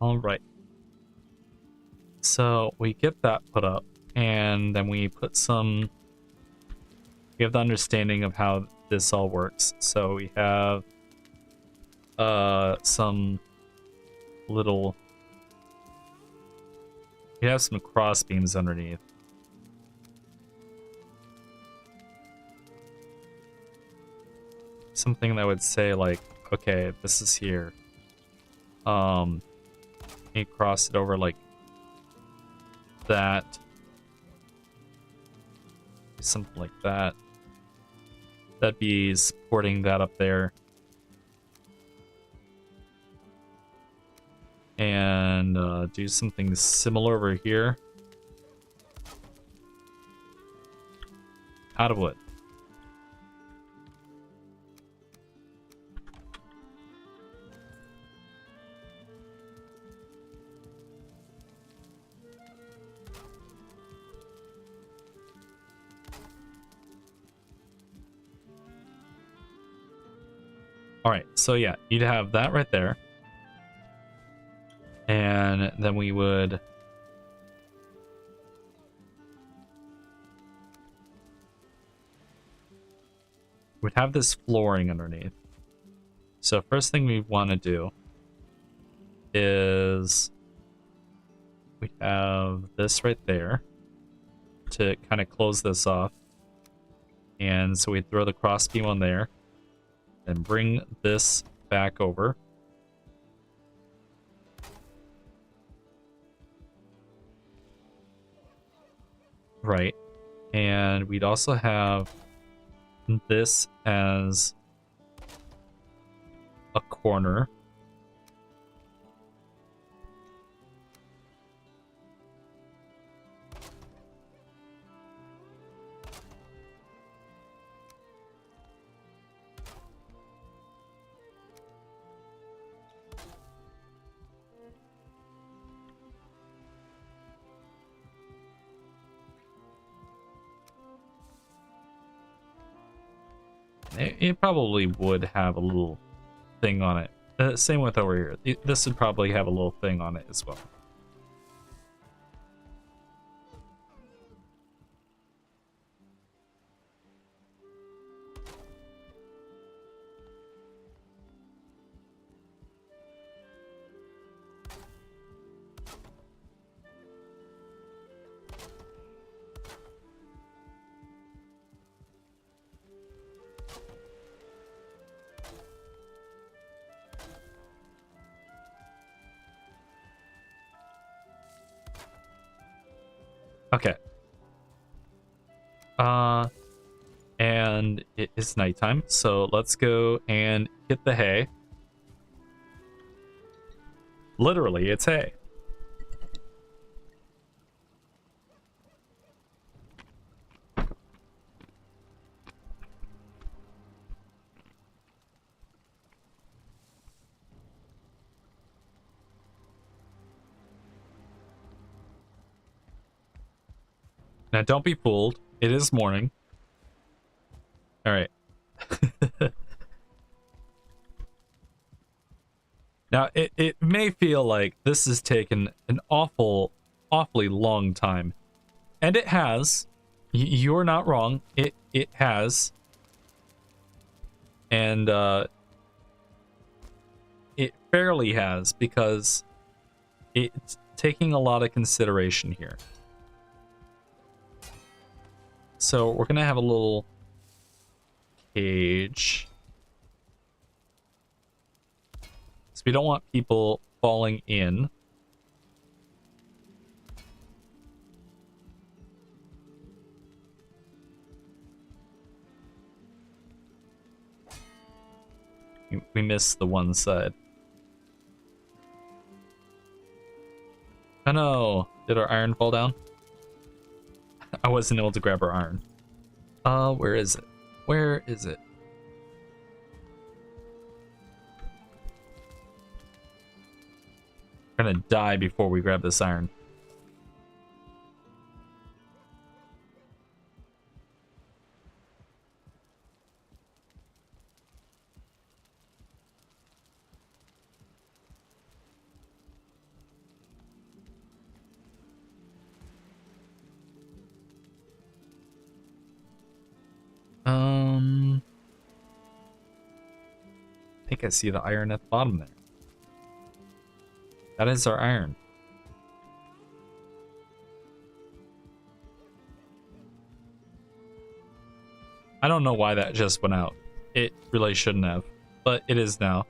All right. So we get that put up, and then we put some. We have the understanding of how this all works. So we have some little. We have some cross beams underneath. Something that would say like, okay, this is here. You cross it over like that. Something like that. That'd be supporting that up there. And do something similar over here. Out of wood. All right, so yeah, you'd have that right there. And then we would have this flooring underneath. So first thing we want to do is we have this right there to kind of close this off. And so we throw the cross beam on there and bring this back over. Right. And we'd also have this as a corner. It probably would have a little thing on it. Same with over here. This would probably have a little thing on it as well. Okay. And it is nighttime, so let's go and hit the hay. Literally, it's hay. Now, don't be fooled. It is morning. All right. Now, it may feel like this has taken an awfully long time. And it has. You're not wrong. It has. And it fairly has, because it's taking a lot of consideration here. So we're gonna have a little cage. So we don't want people falling in. We missed the one side. Oh no! Did our iron fall down? I wasn't able to grab our iron. Where is it? Where is it? We're gonna die before we grab this iron. think I see the iron at the bottom there. That is our iron. I don't know why that just went out. It really shouldn't have, but it is now.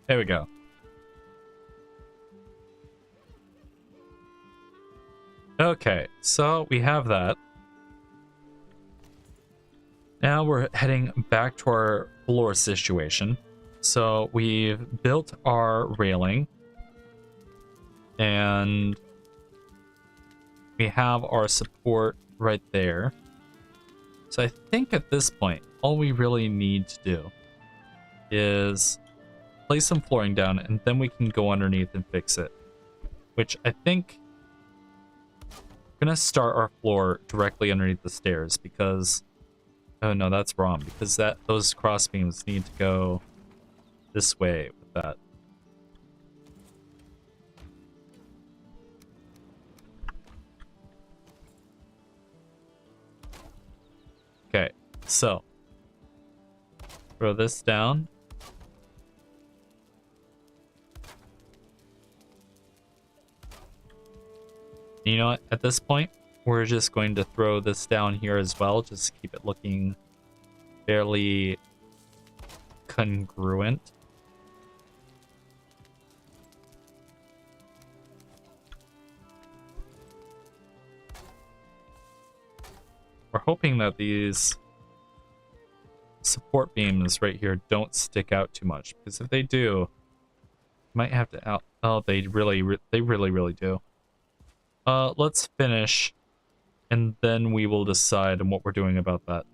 There we go. Okay, so we have that. Now we're heading back to our floor situation. So we've built our railing. And we have our support right there. So I think at this point, all we really need to do is place some flooring down, and then we can go underneath and fix it. Which I think we're gonna start our floor directly underneath the stairs because, oh no, that's wrong, because those cross beams need to go this way with that. Okay, so throw this down. You know what? At this point, we're just going to throw this down here as well, just to keep it looking fairly congruent. We're hoping that these support beams right here don't stick out too much, because if they do, might have to out. Oh, they really do. Let's finish, and then we will decide on what we're doing about that.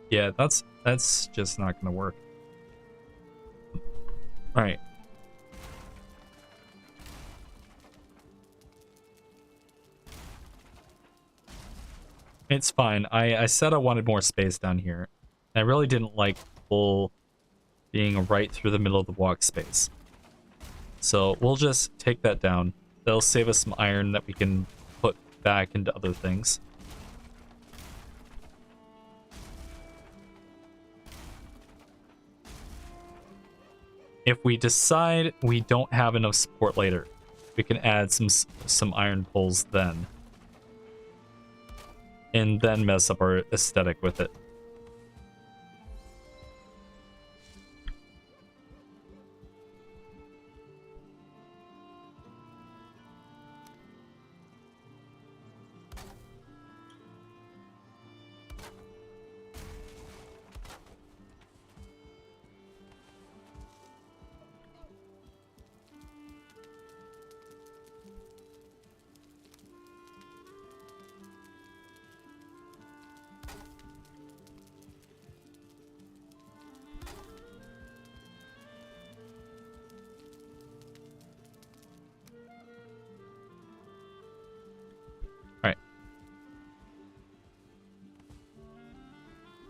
Yeah, that's just not gonna work. All right. It's fine. I said I wanted more space down here. I really didn't like full being right through the middle of the walk space. So we'll just take that down. That'll save us some iron that we can put back into other things. If we decide we don't have enough support later, we can add some iron poles then. And then mess up our aesthetic with it.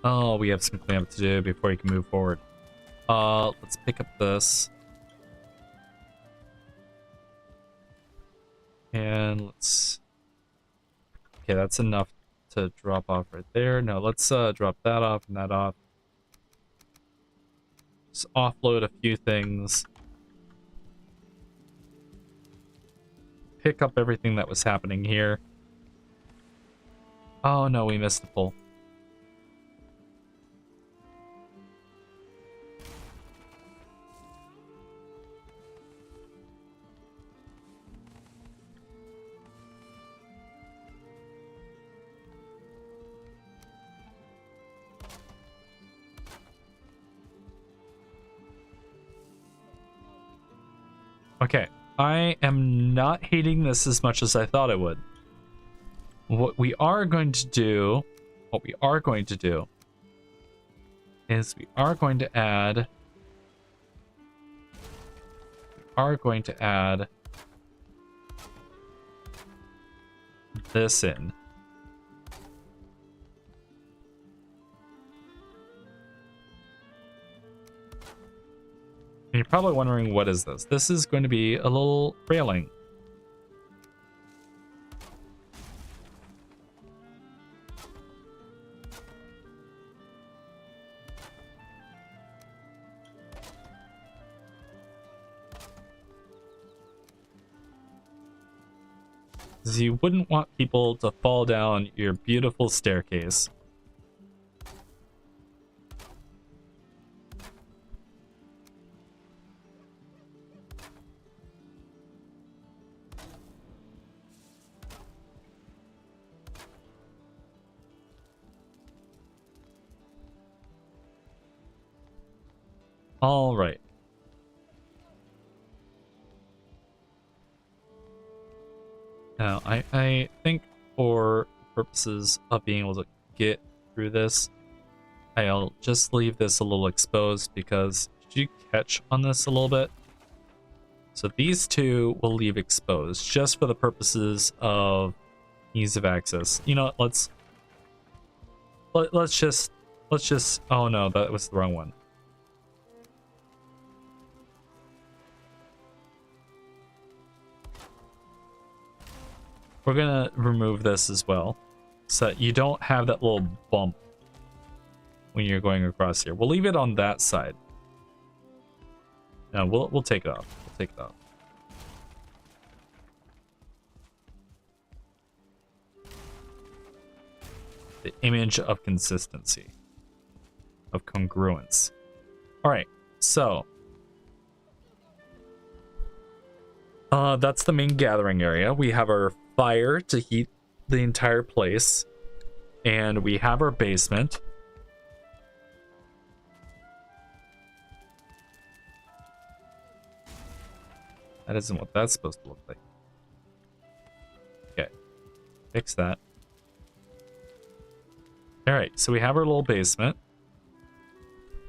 Oh, we have some cleanup to do before you can move forward. Let's pick up this. And let's... Okay, that's enough to drop off right there. No, let's drop that off and that off. Just offload a few things. Pick up everything that was happening here. Oh no, we missed the pull. Okay, I am not hating this as much as I thought I would. what we are going to do is we are going to add this in. And you're probably wondering, what is this? This is going to be a little railing. You wouldn't want people to fall down your beautiful staircase. All right. Now, I think for purposes of being able to get through this, I'll just leave this a little exposed because did you catch on this a little bit? So these two will leave exposed just for the purposes of ease of access. You know what, let's just oh no, that was the wrong one. We're gonna remove this as well, so that you don't have that little bump when you're going across here. We'll leave it on that side. No, we'll take it off. We'll take it off. The image of consistency, of congruence. All right, so that's the main gathering area. We have our fire to heat the entire place, and we have our basement. That isn't what that's supposed to look like. Okay, fix that. All right, so we have our little basement,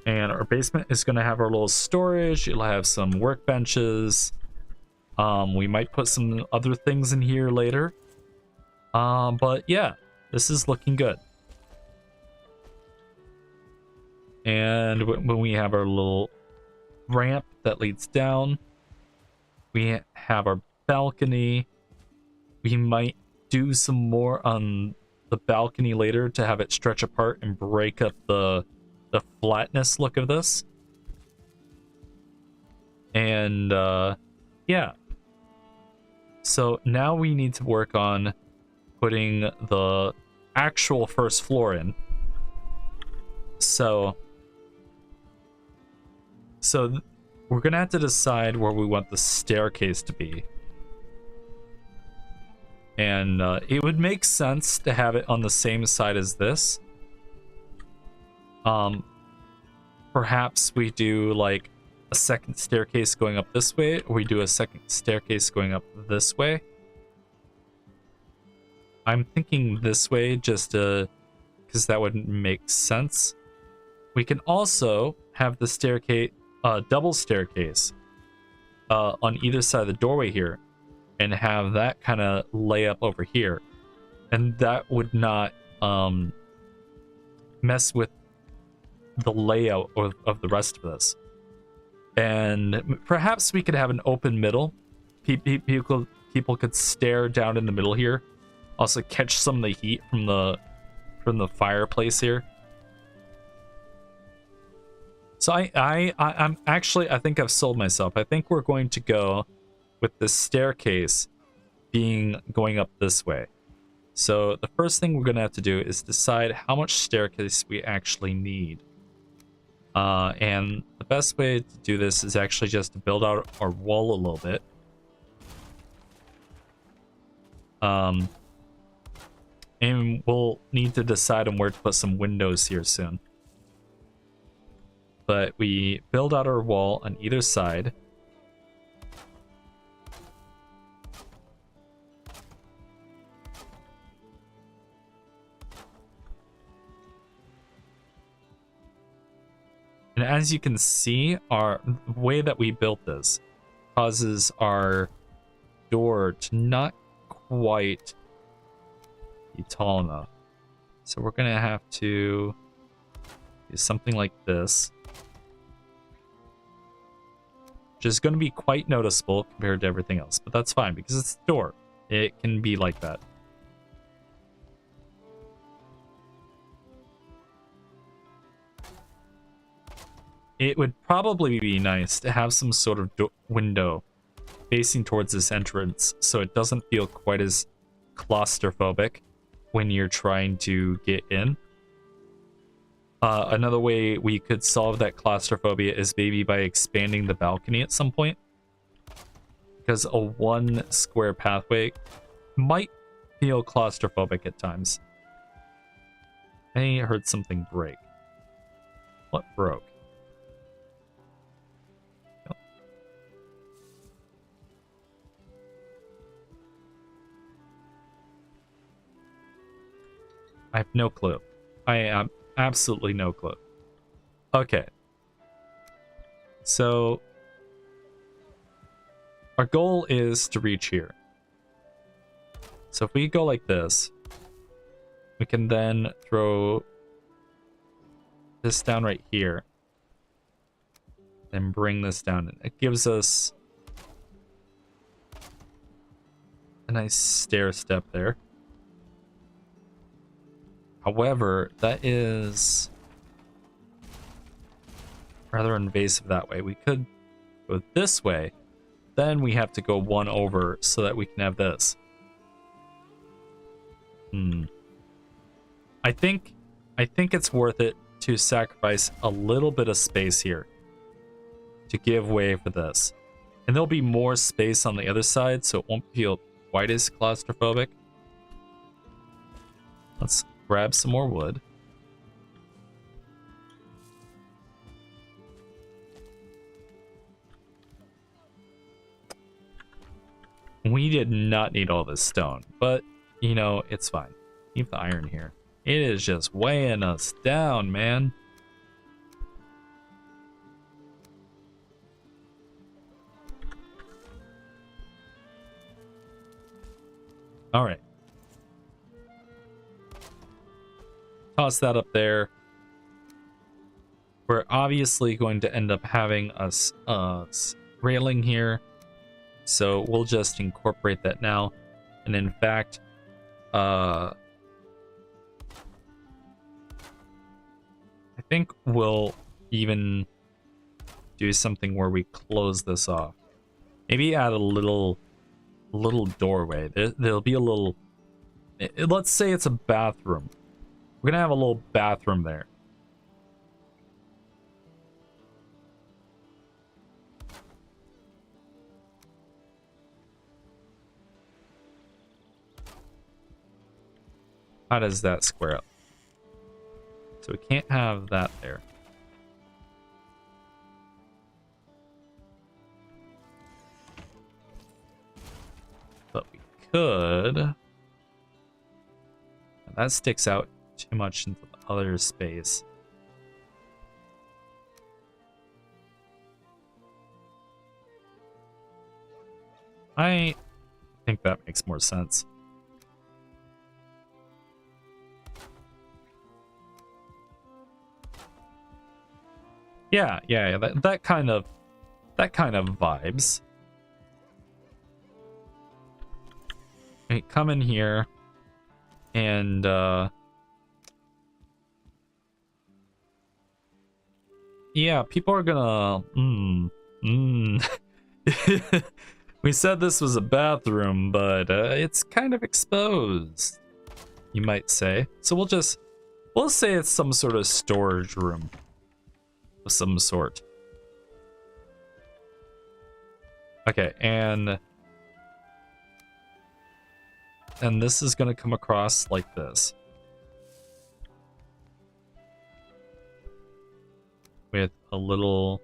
and our basement is going to have our little storage. It'll have some workbenches. We might put some other things in here later. But yeah, this is looking good. And when we have our little ramp that leads down, we have our balcony. We might do some more on the balcony later to have it stretch apart and break up the flatness look of this. And yeah. So now we need to work on putting the actual first floor in. So we're gonna have to decide where we want the staircase to be. And it would make sense to have it on the same side as this. Perhaps we do like a second staircase going up this way, or we do a second staircase going up this way. I'm thinking this way just because that would make sense. We can also have the staircase, double staircase on either side of the doorway here, and have that kind of lay up over here, and that would not mess with the layout of the rest of this. And perhaps we could have an open middle. People could stare down in the middle here, also catch some of the heat from the fireplace here. So I'm actually, I think I've sold myself. I think we're going to go with the staircase going up this way. So the first thing we're going to have to do is decide how much staircase we actually need. And the best way to do this is actually just to build out our wall a little bit. And we'll need to decide on where to put some windows here soon. But we build out our wall on either side. as you can see, the way that we built this causes our door to not quite be tall enough. So we're gonna have to do something like this, which is going to be quite noticeable compared to everything else, but that's fine because it's a door. It can be like that. It would probably be nice to have some sort of window facing towards this entrance so it doesn't feel quite as claustrophobic when you're trying to get in. Another way we could solve that claustrophobia is maybe by expanding the balcony at some point, because a one square pathway might feel claustrophobic at times. I heard something break. What broke? Oh. I have no clue. I am absolutely no clue. Okay. So our goal is to reach here. So if we go like this, we can then throw this down right here. Then bring this down. It gives us a nice stair step there. However, that is rather invasive that way. We could go this way. Then we have to go one over so that we can have this. I think it's worth it to sacrifice a little bit of space here to give way for this. And there'll be more space on the other side, so it won't feel quite as claustrophobic. Let's grab some more wood. We did not need all this stone, but, you know, it's fine. Keep the iron here. It is just weighing us down, man. All right. Toss that up there. We're obviously going to end up having us railing here, so we'll just incorporate that now. And in fact, I think we'll even do something where we close this off. Maybe add a little doorway. There'll be a little. Let's say it's a bathroom. We're gonna have a little bathroom there. How does that square up? So we can't have that there. But we could. That sticks out too much into the other space. I think that makes more sense. Yeah, that kind of vibes. Okay, come in here and yeah, people are gonna we said this was a bathroom, but it's kind of exposed, you might say. So we'll say it's some sort of storage room of some sort. Okay, and this is gonna come across like this. With a little...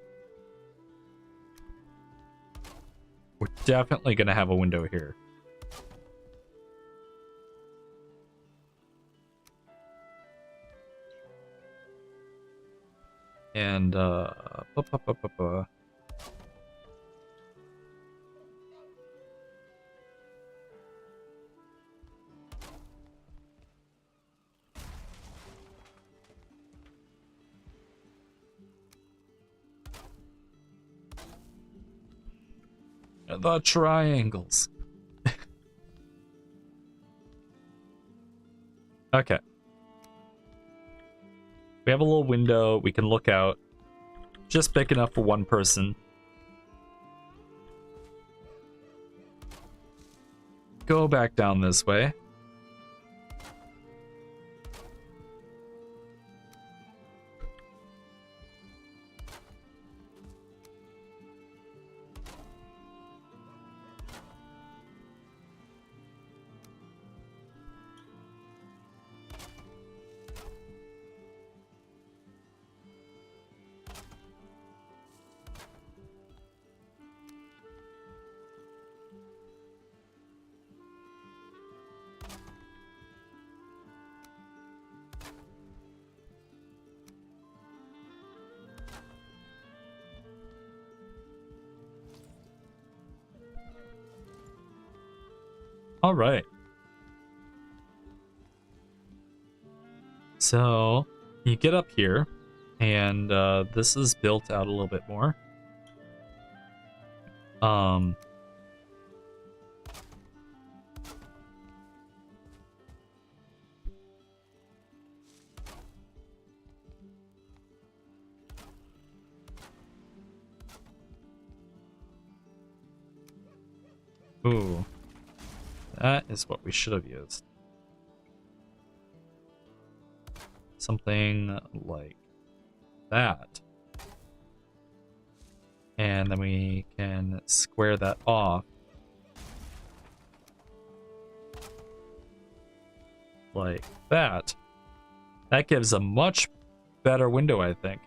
We're definitely gonna have a window here. And the triangles. Okay. We have a little window. We can look out. Just big enough for one person. Go back down this way. All right. So you get up here, and this is built out a little bit more. Ooh, that is what we should have used. Something like that. And then we can square that off. Like that. That gives a much better window, I think.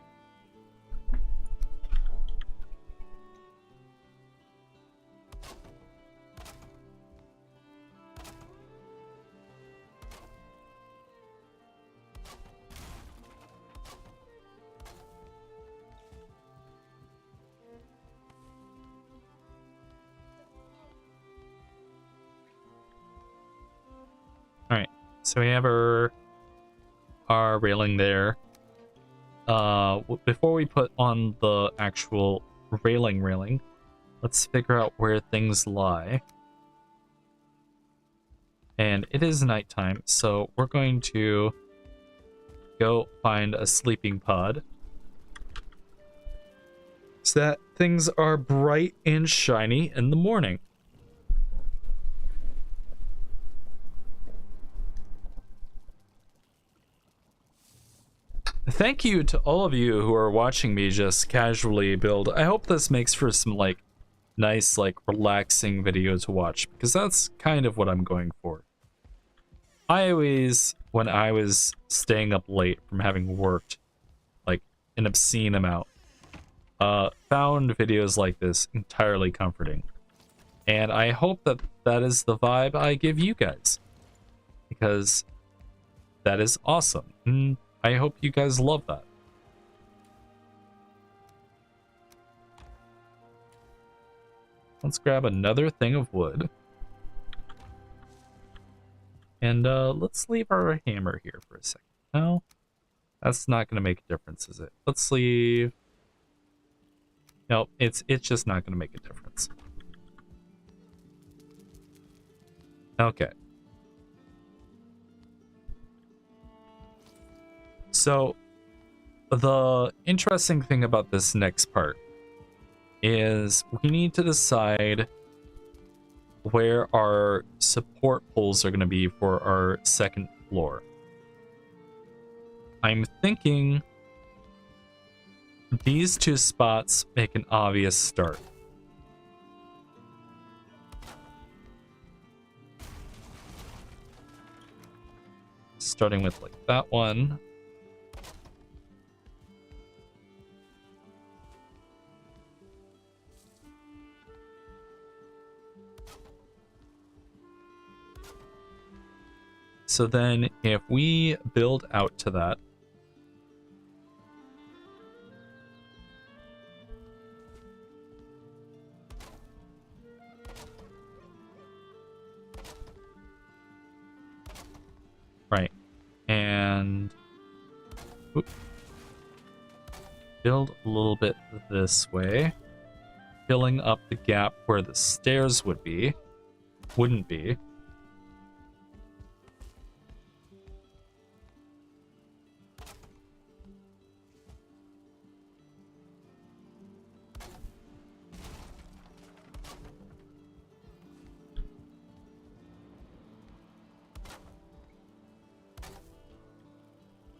Alright, so we have our railing there. Before we put on the actual railing, let's figure out where things lie. And it is nighttime, so we're going to go find a sleeping pod so that things are bright and shiny in the morning. Thank you to all of you who are watching me just casually build. I hope this makes for some like nice, like relaxing video to watch, because that's kind of what I'm going for. I always, when I was staying up late from having worked like an obscene amount, found videos like this entirely comforting. And I hope that that is the vibe I give you guys, because that is awesome. And I hope you guys love that. Let's grab another thing of wood. And let's leave our hammer here for a second. No, that's not going to make a difference, is it? Let's leave... Nope, it's just not going to make a difference. Okay. So, the interesting thing about this next part is we need to decide where our support poles are going to be for our second floor. I'm thinking these two spots make an obvious start. Starting with like that one. So then if we build out to that, build a little bit this way, filling up the gap where the stairs wouldn't be.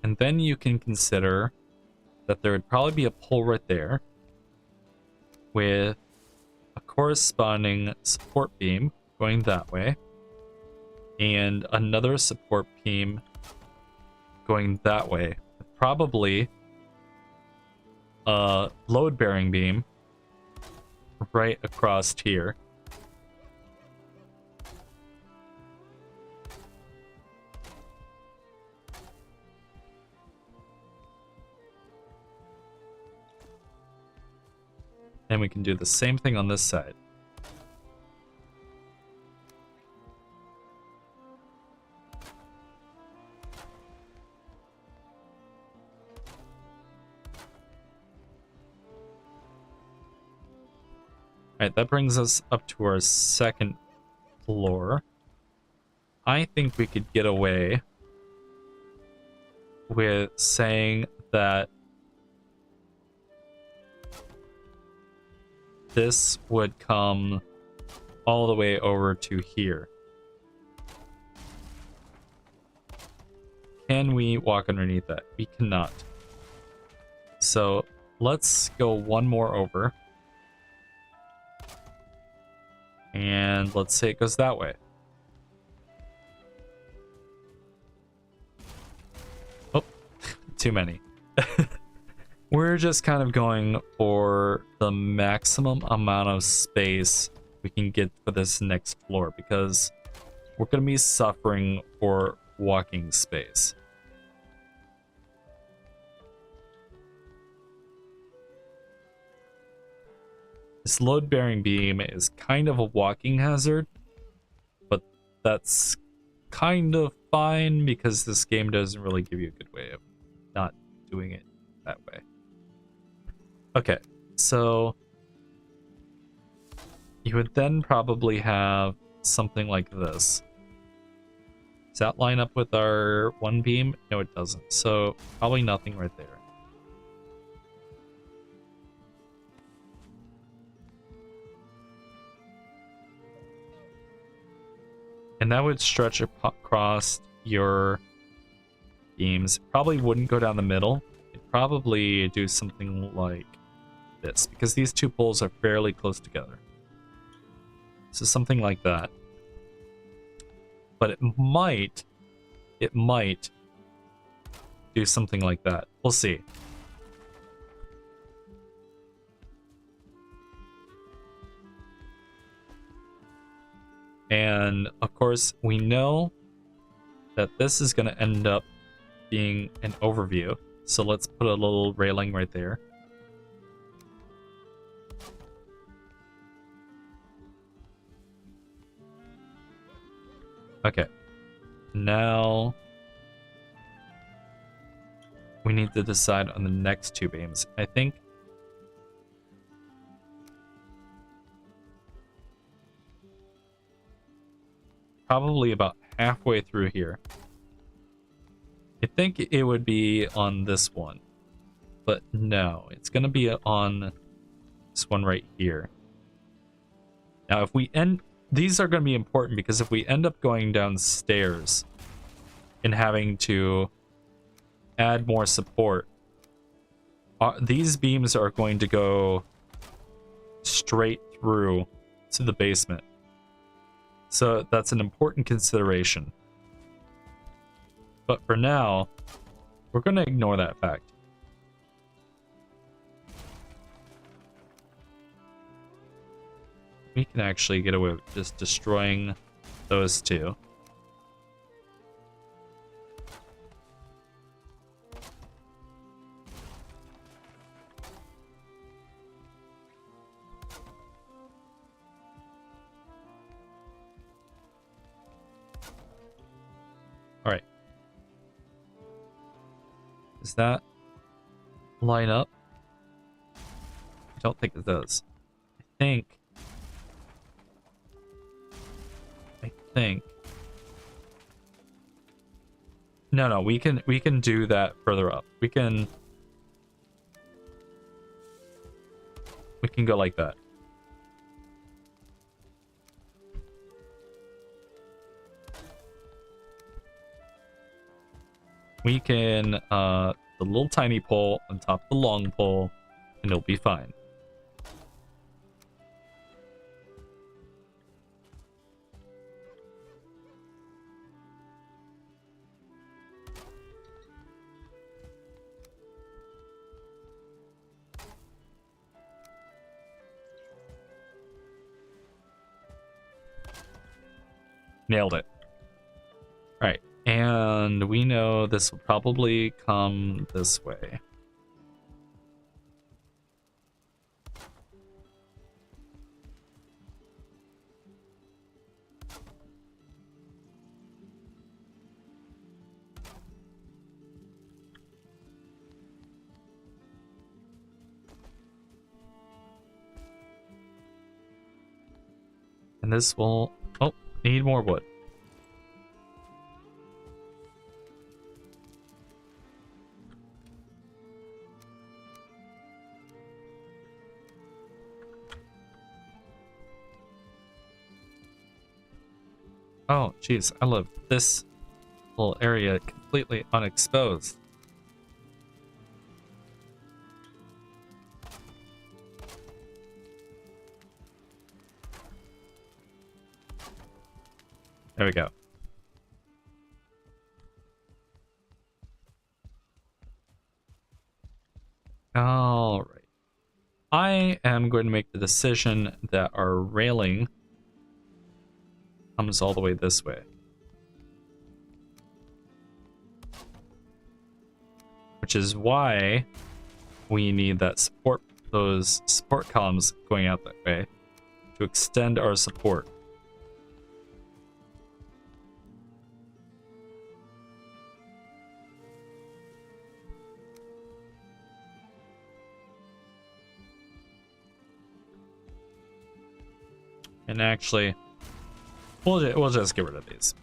And then you can consider that there would probably be a pole right there with a corresponding support beam going that way and another support beam going that way. Probably a load-bearing beam right across here. And we can do the same thing on this side. Alright, that brings us up to our second floor. I think we could get away with saying that this would come all the way over to here. Can we walk underneath that? We cannot. So let's go one more over. And let's say it goes that way. Oh, too many. We're just kind of going for the maximum amount of space we can get for this next floor because we're going to be suffering for walking space. This load-bearing beam is kind of a walking hazard, but that's kind of fine because this game doesn't really give you a good way of not doing it that way. Okay, so you would then probably have something like this. Does that line up with our one beam? No, it doesn't. So probably nothing right there. And that would stretch across your beams. Probably wouldn't go down the middle. It'd probably do something like this because these two poles are fairly close together. So something like that. But it might do something like that. We'll see. And of course, we know that this is going to end up being an overview. So let's put a little railing right there. Okay. Now we need to decide on the next two beams. I think probably about halfway through here. I think it would be on this one, but no, it's going to be on this one right here. Now, if we end, these are going to be important because if we end up going downstairs and having to add more support, these beams are going to go straight through to the basement. So that's an important consideration. But for now, we're going to ignore that fact. We can actually get away with just destroying those two. All right. Does that line up? I don't think it does. think I think no, we can do that further up. We can go like that. We can the little tiny pole on top of the long pole, and it'll be fine. Nailed it. All right, and we know this will probably come this way. And this will... Oh, need more wood. Oh, jeez, I love this little area completely unexposed. There we go. All right. I am going to make the decision that our railing comes all the way this way. Which is why we need that support, those support columns going out that way to extend our support. And actually, we'll just get rid of these,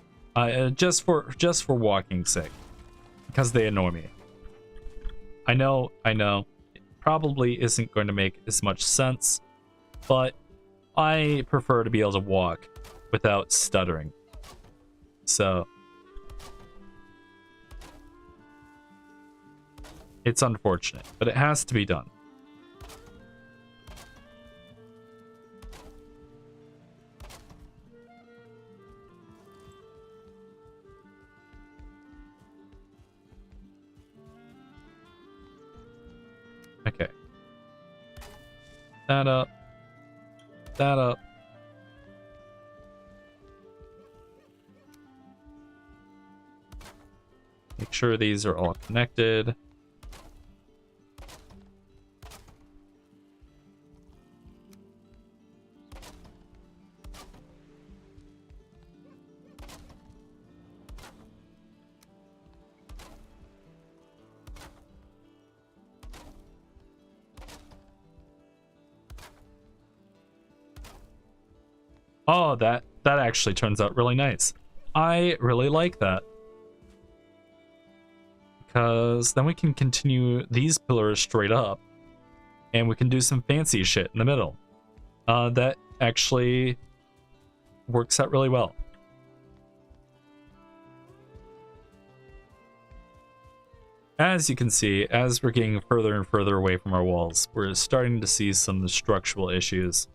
just for walking's sake, because they annoy me. I know, it probably isn't going to make as much sense, but I prefer to be able to walk without stuttering. So it's unfortunate, but it has to be done. Okay. That up. That up. Make sure these are all connected. Oh, that actually turns out really nice. I really like that. Because then we can continue these pillars straight up, and we can do some fancy shit in the middle. That actually works out really well. As you can see, as we're getting further and further away from our walls, we're starting to see some structural issues.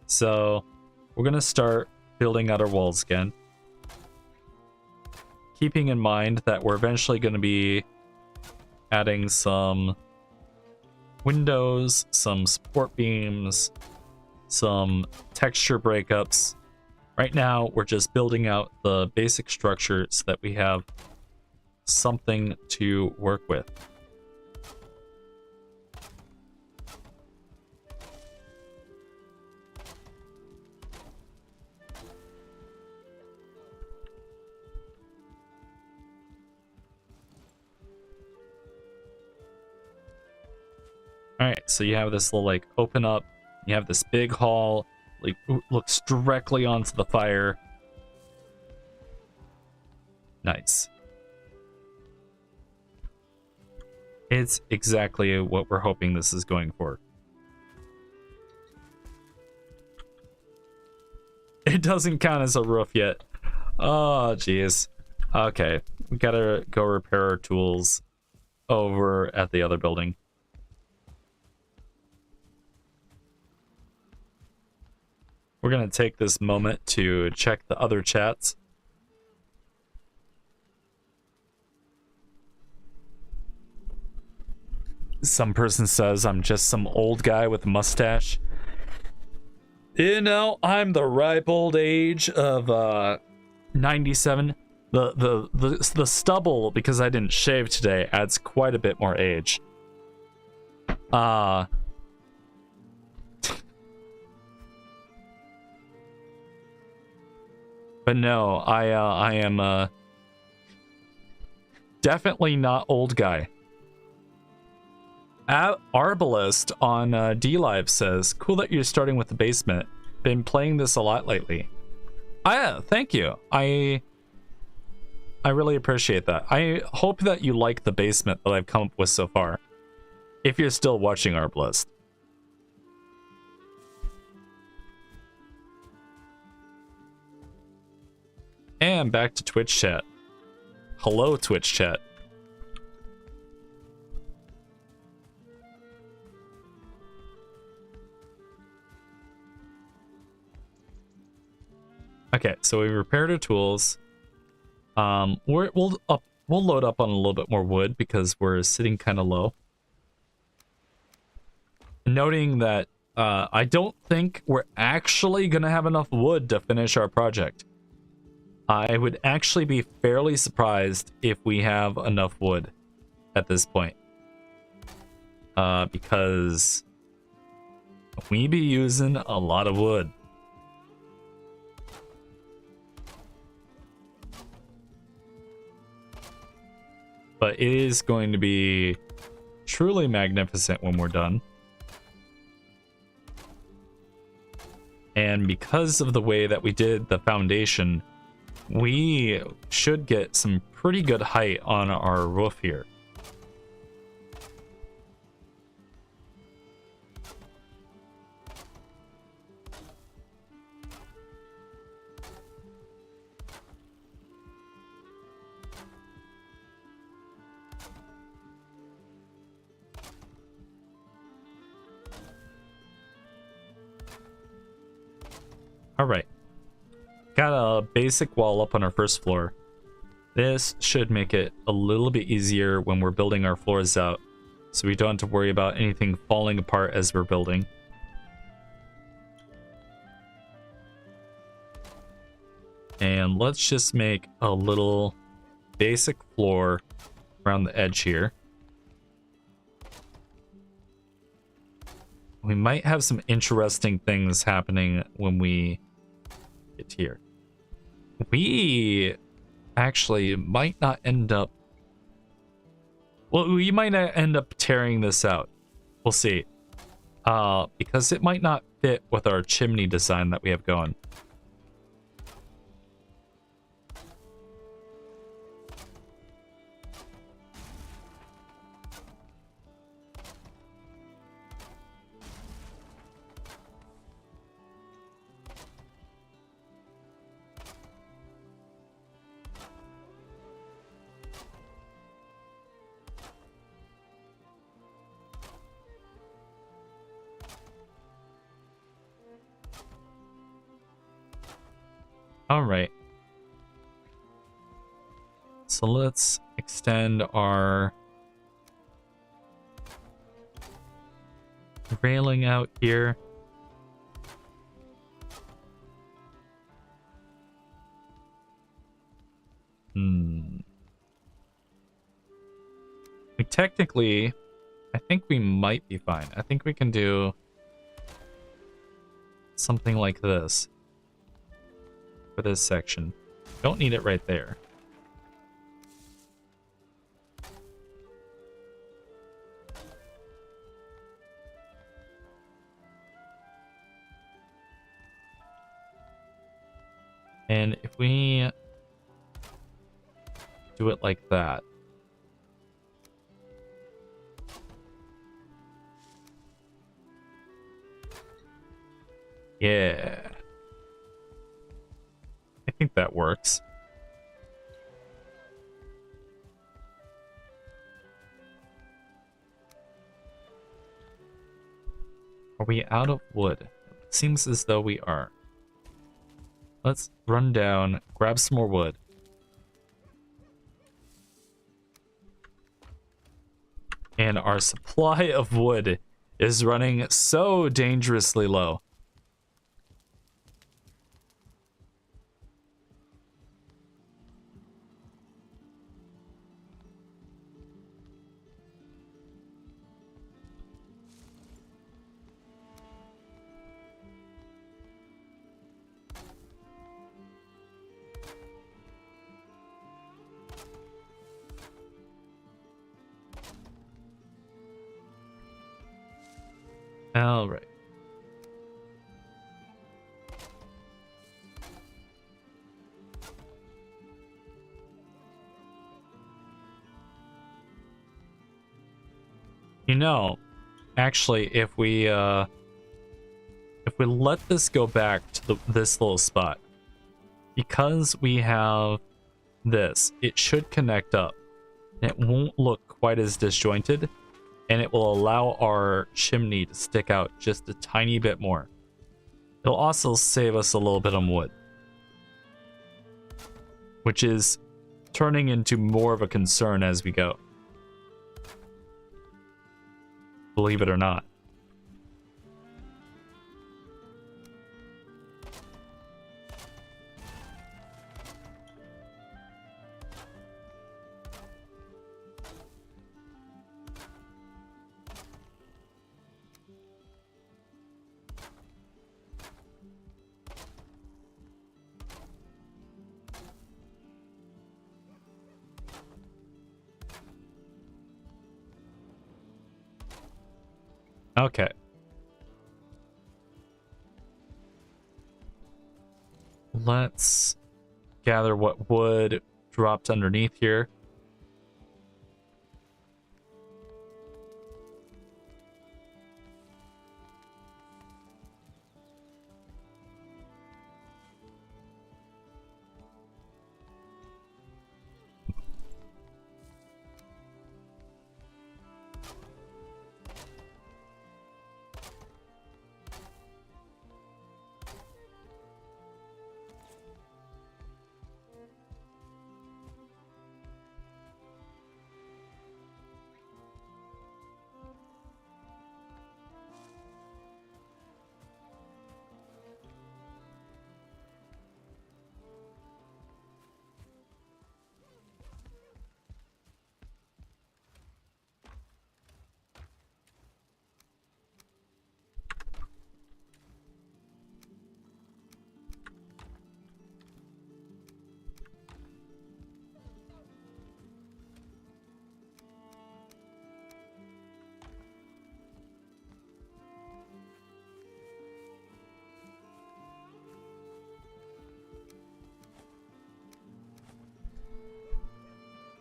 So we're going to start building out our walls again, keeping in mind that we're eventually going to be adding some windows, some support beams, some texture breakups. Right now, we're just building out the basic structure so that we have something to work with. All right, so you have this little like open up. You have this big hall, like looks directly onto the fire. Nice. It's exactly what we're hoping this is going for. It doesn't count as a roof yet. Oh, jeez. Okay, we gotta go repair our tools over at the other building. We're gonna take this moment to check the other chats. Some person says I'm just some old guy with a mustache. You know, I'm the ripe old age of 97. The stubble, because I didn't shave today, adds quite a bit more age. But no, I am definitely not old guy. Arbalist on DLive says, cool that you're starting with the basement. Been playing this a lot lately. Yeah, thank you. I really appreciate that. I hope that you like the basement that I've come up with so far. If you're still watching Arbalist. And back to Twitch chat. Hello, Twitch chat. Okay, so we repaired our tools. We'll load up on a little bit more wood because we're sitting kind of low. Noting that I don't think we're actually gonna have enough wood to finish our project. I would actually be fairly surprised if we have enough wood at this point. Because we be using a lot of wood. But it is going to be truly magnificent when we're done. And because of the way that we did the foundation, we should get some pretty good height on our roof here. All right. Got a basic wall up on our first floor. This should make it a little bit easier when we're building our floors out, so we don't have to worry about anything falling apart as we're building. And let's just make a little basic floor around the edge here. We might have some interesting things happening when we get here. We actually might not end up... Well, we might not end up tearing this out. We'll see. Because it might not fit with our chimney design that we have going. All right. So let's extend our railing out here. We technically, I think we might be fine. I think we can do something like this for this section. Don't need it right there. And if we do it like that. Yeah. I think that works. Are we out of wood? It seems as though we are. Let's run down, grab some more wood. And our supply of wood is running so dangerously low. All right. You know, actually, if we let this go back to this little spot, because we have this, it should connect up. It won't look quite as disjointed, and it will allow our chimney to stick out just a tiny bit more. It'll also save us a little bit on wood, which is turning into more of a concern as we go. Believe it or not. Okay. Let's gather what wood dropped underneath here.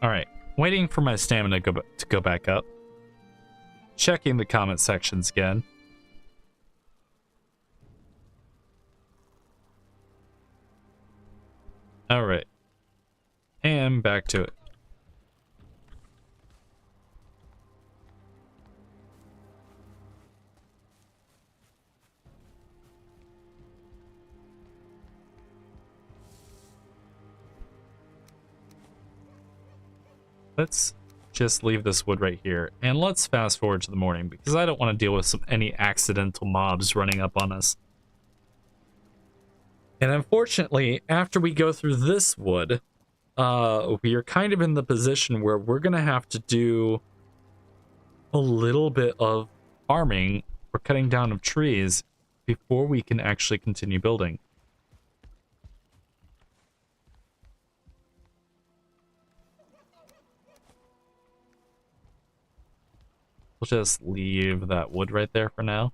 All right, waiting for my stamina to go back up. Checking the comment sections again. All right, and back to it. Let's just leave this wood right here, and let's fast forward to the morning because I don't want to deal with any accidental mobs running up on us. And unfortunately, after we go through this wood, we are kind of in the position where we're going to have to do a little bit of farming or cutting down of trees before we can actually continue building. We'll just leave that wood right there for now.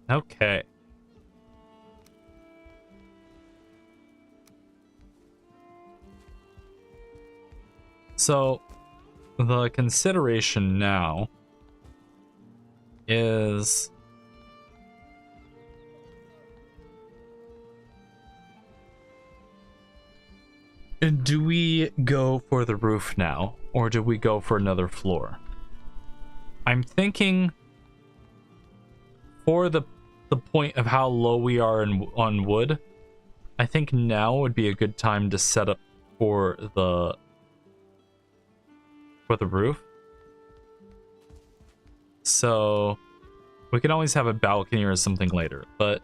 Okay. So the consideration now is do we go for the roof now or do we go for another floor? I'm thinking for the point of how low we are on wood, I think now would be a good time to set up for the roof. So we can always have a balcony or something later, but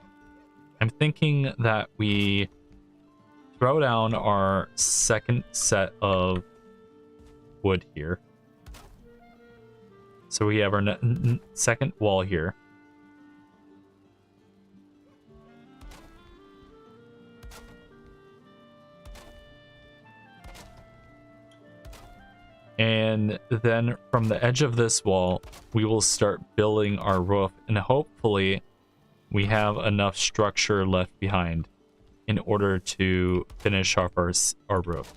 I'm thinking that we throw down our second set of wood here. So we have our second wall here. And then from the edge of this wall, we will start building our roof, and hopefully we have enough structure left behind in order to finish off our roof.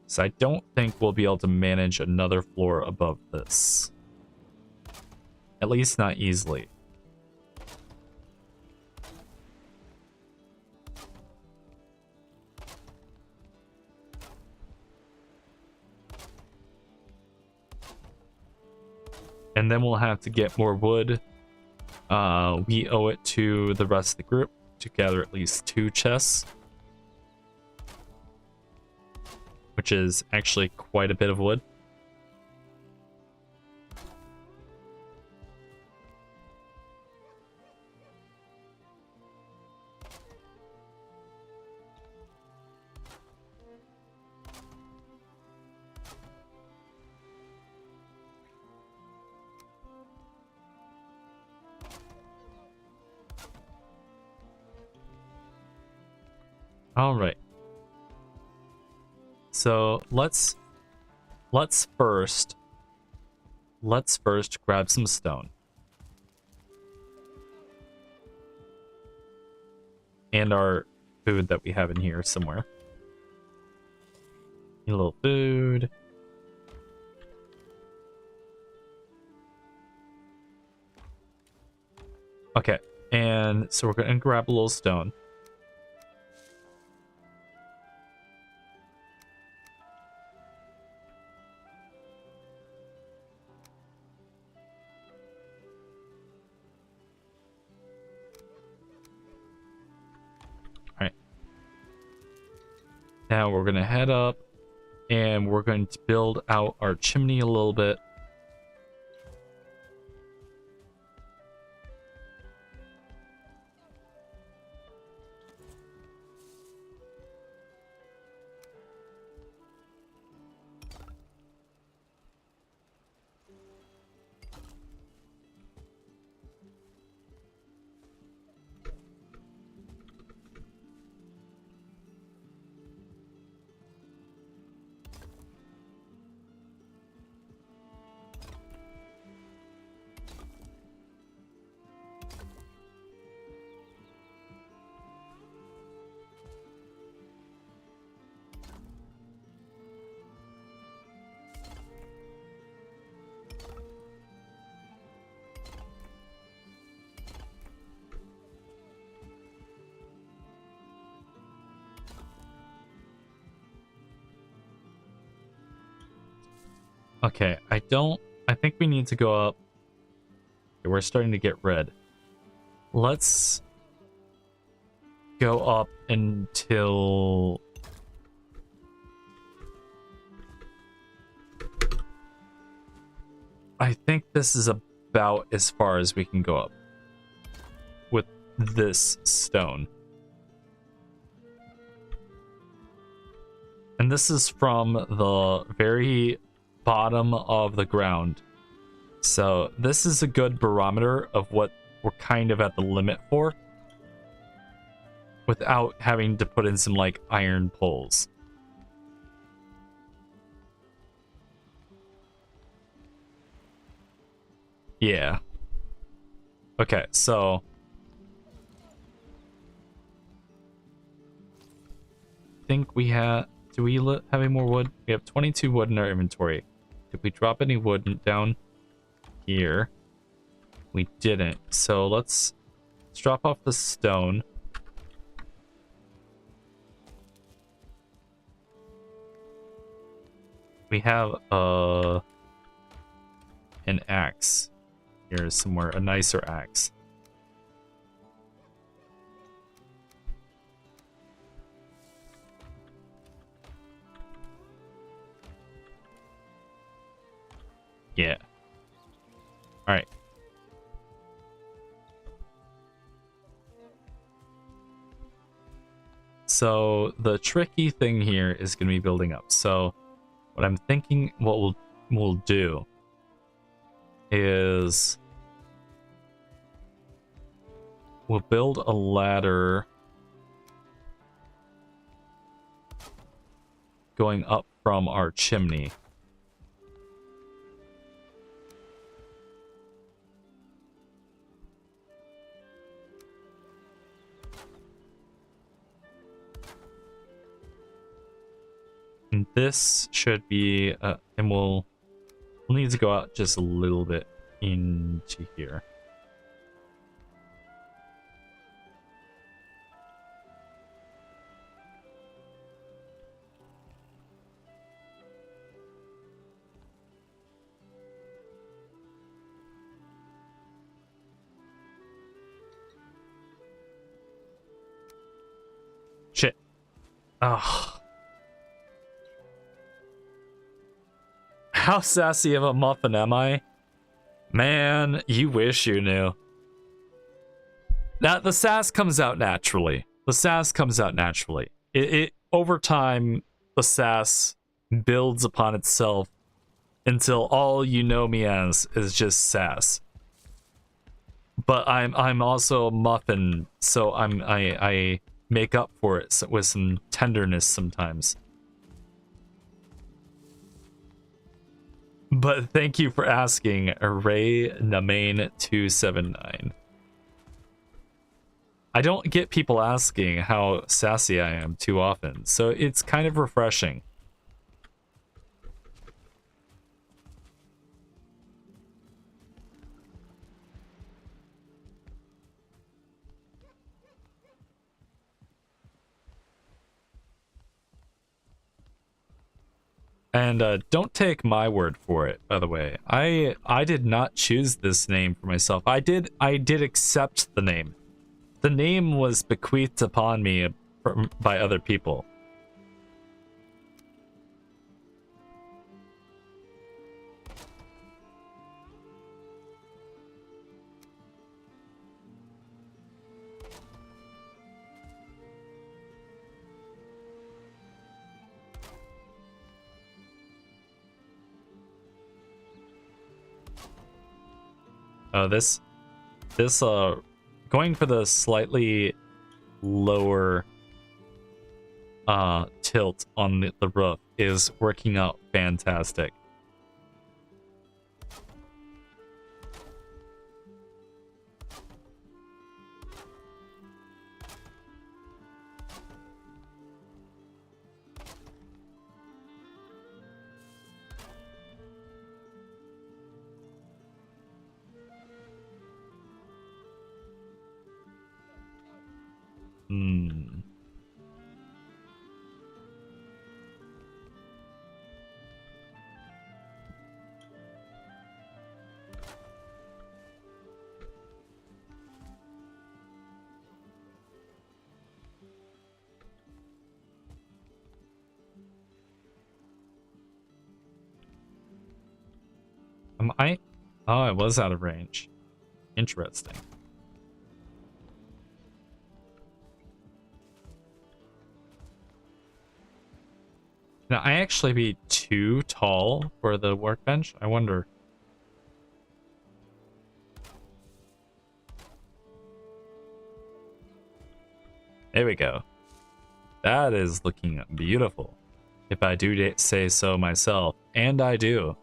So I don't think we'll be able to manage another floor above this. At least not easily. And then we'll have to get more wood. We owe it to the rest of the group to gather at least 2 chests, which is actually quite a bit of wood. All right. So let's first grab some stone. And our food that we have in here somewhere. A little food. Okay, and so we're gonna grab a little stone. Now we're going to head up and we're going to build out our chimney a little bit. Okay, I think we need to go up. Okay, we're starting to get red. Let's go up until I think this is about as far as we can go up with this stone. And this is from the very bottom of the ground. So this is a good barometer of what we're kind of at the limit for without having to put in some like iron poles. Yeah. Okay, so I think we have. Do we have any more wood? We have 22 wood in our inventory. Did we drop any wood down here? We didn't. So let's drop off the stone. We have an axe here somewhere, a nicer axe. Yeah. All right. So the tricky thing here is going to be building up. So what I'm thinking, what we'll do is we'll build a ladder going up from our chimney. And this should be, and we'll need to go out just a little bit into here. Shit. Ugh. How sassy of a muffin am I? Man, you wish you knew. Now, the sass comes out naturally. The sass comes out naturally. It over time, the sass builds upon itself until all you know me as is just sass. But I'm also a muffin, so I make up for it with some tenderness sometimes. But thank you for asking, Ray Namain 279. I don't get people asking how sassy I am too often, so it's kind of refreshing. And don't take my word for it, by the way. I did not choose this name for myself. I did accept the name. The name was bequeathed upon me by other people. Oh, this going for the slightly lower tilt on the roof is working out fantastic. Hmm. Am I? Oh, I was out of range. Interesting. Can I actually be too tall for the workbench? I wonder. There we go. That is looking beautiful. If I do say so myself. And I do.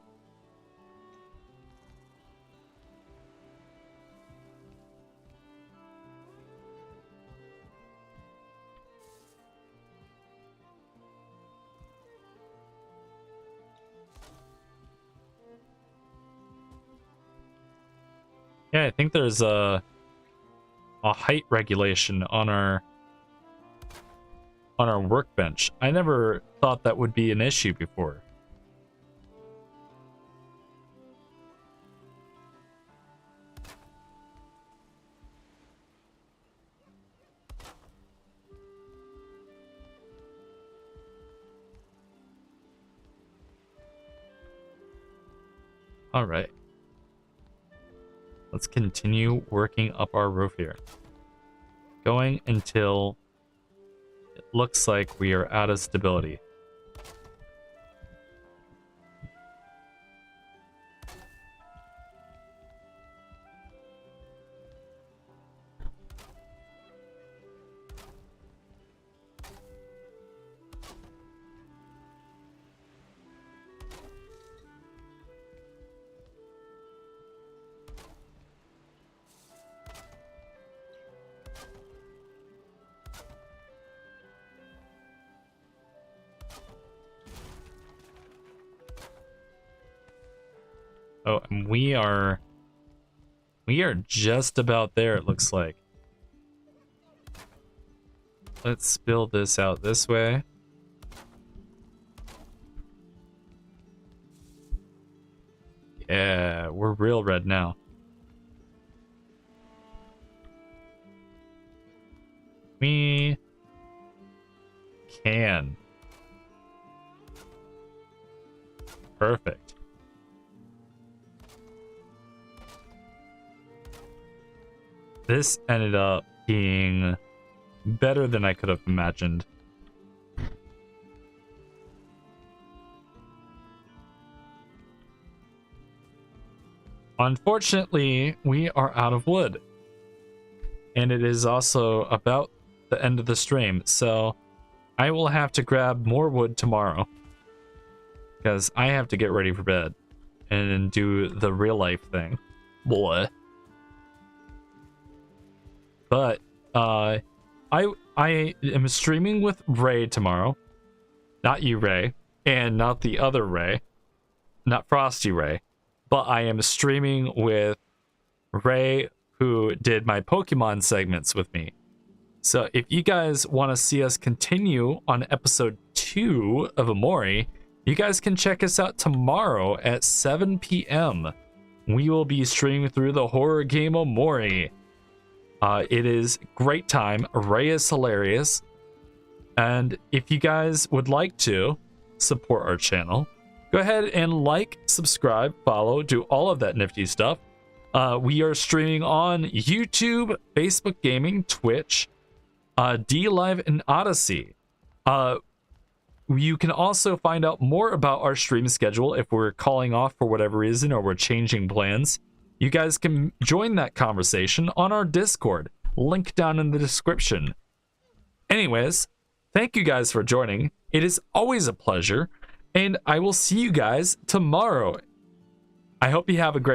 Yeah, I think there's a height regulation on our workbench. I never thought that would be an issue before. All right. Let's continue working up our roof here. Going until it looks like we are out of stability. Oh, and we are just about there, it looks like. Let's build this out this way. Yeah, we're real red now. We can. Perfect. This ended up being better than I could have imagined. Unfortunately, we are out of wood. And it is also about the end of the stream, so I will have to grab more wood tomorrow. Because I have to get ready for bed and do the real life thing. Boy. But I am streaming with Ray tomorrow. Not you, Ray, and not the other Ray. Not Frosty Ray. But I am streaming with Ray, who did my Pokemon segments with me. So if you guys want to see us continue on episode 2 of Amori, you guys can check us out tomorrow at 7 p.m. We will be streaming through the horror game Amori. It is great time. Ray is hilarious. And if you guys would like to support our channel, go ahead and like, subscribe, follow, do all of that nifty stuff. We are streaming on YouTube, Facebook Gaming, Twitch, D-Live, and Odyssey. You can also find out more about our stream schedule if we're calling off for whatever reason or we're changing plans. You guys can join that conversation on our Discord. Link down in the description. Anyways, thank you guys for joining. It is always a pleasure. And I will see you guys tomorrow. I hope you have a great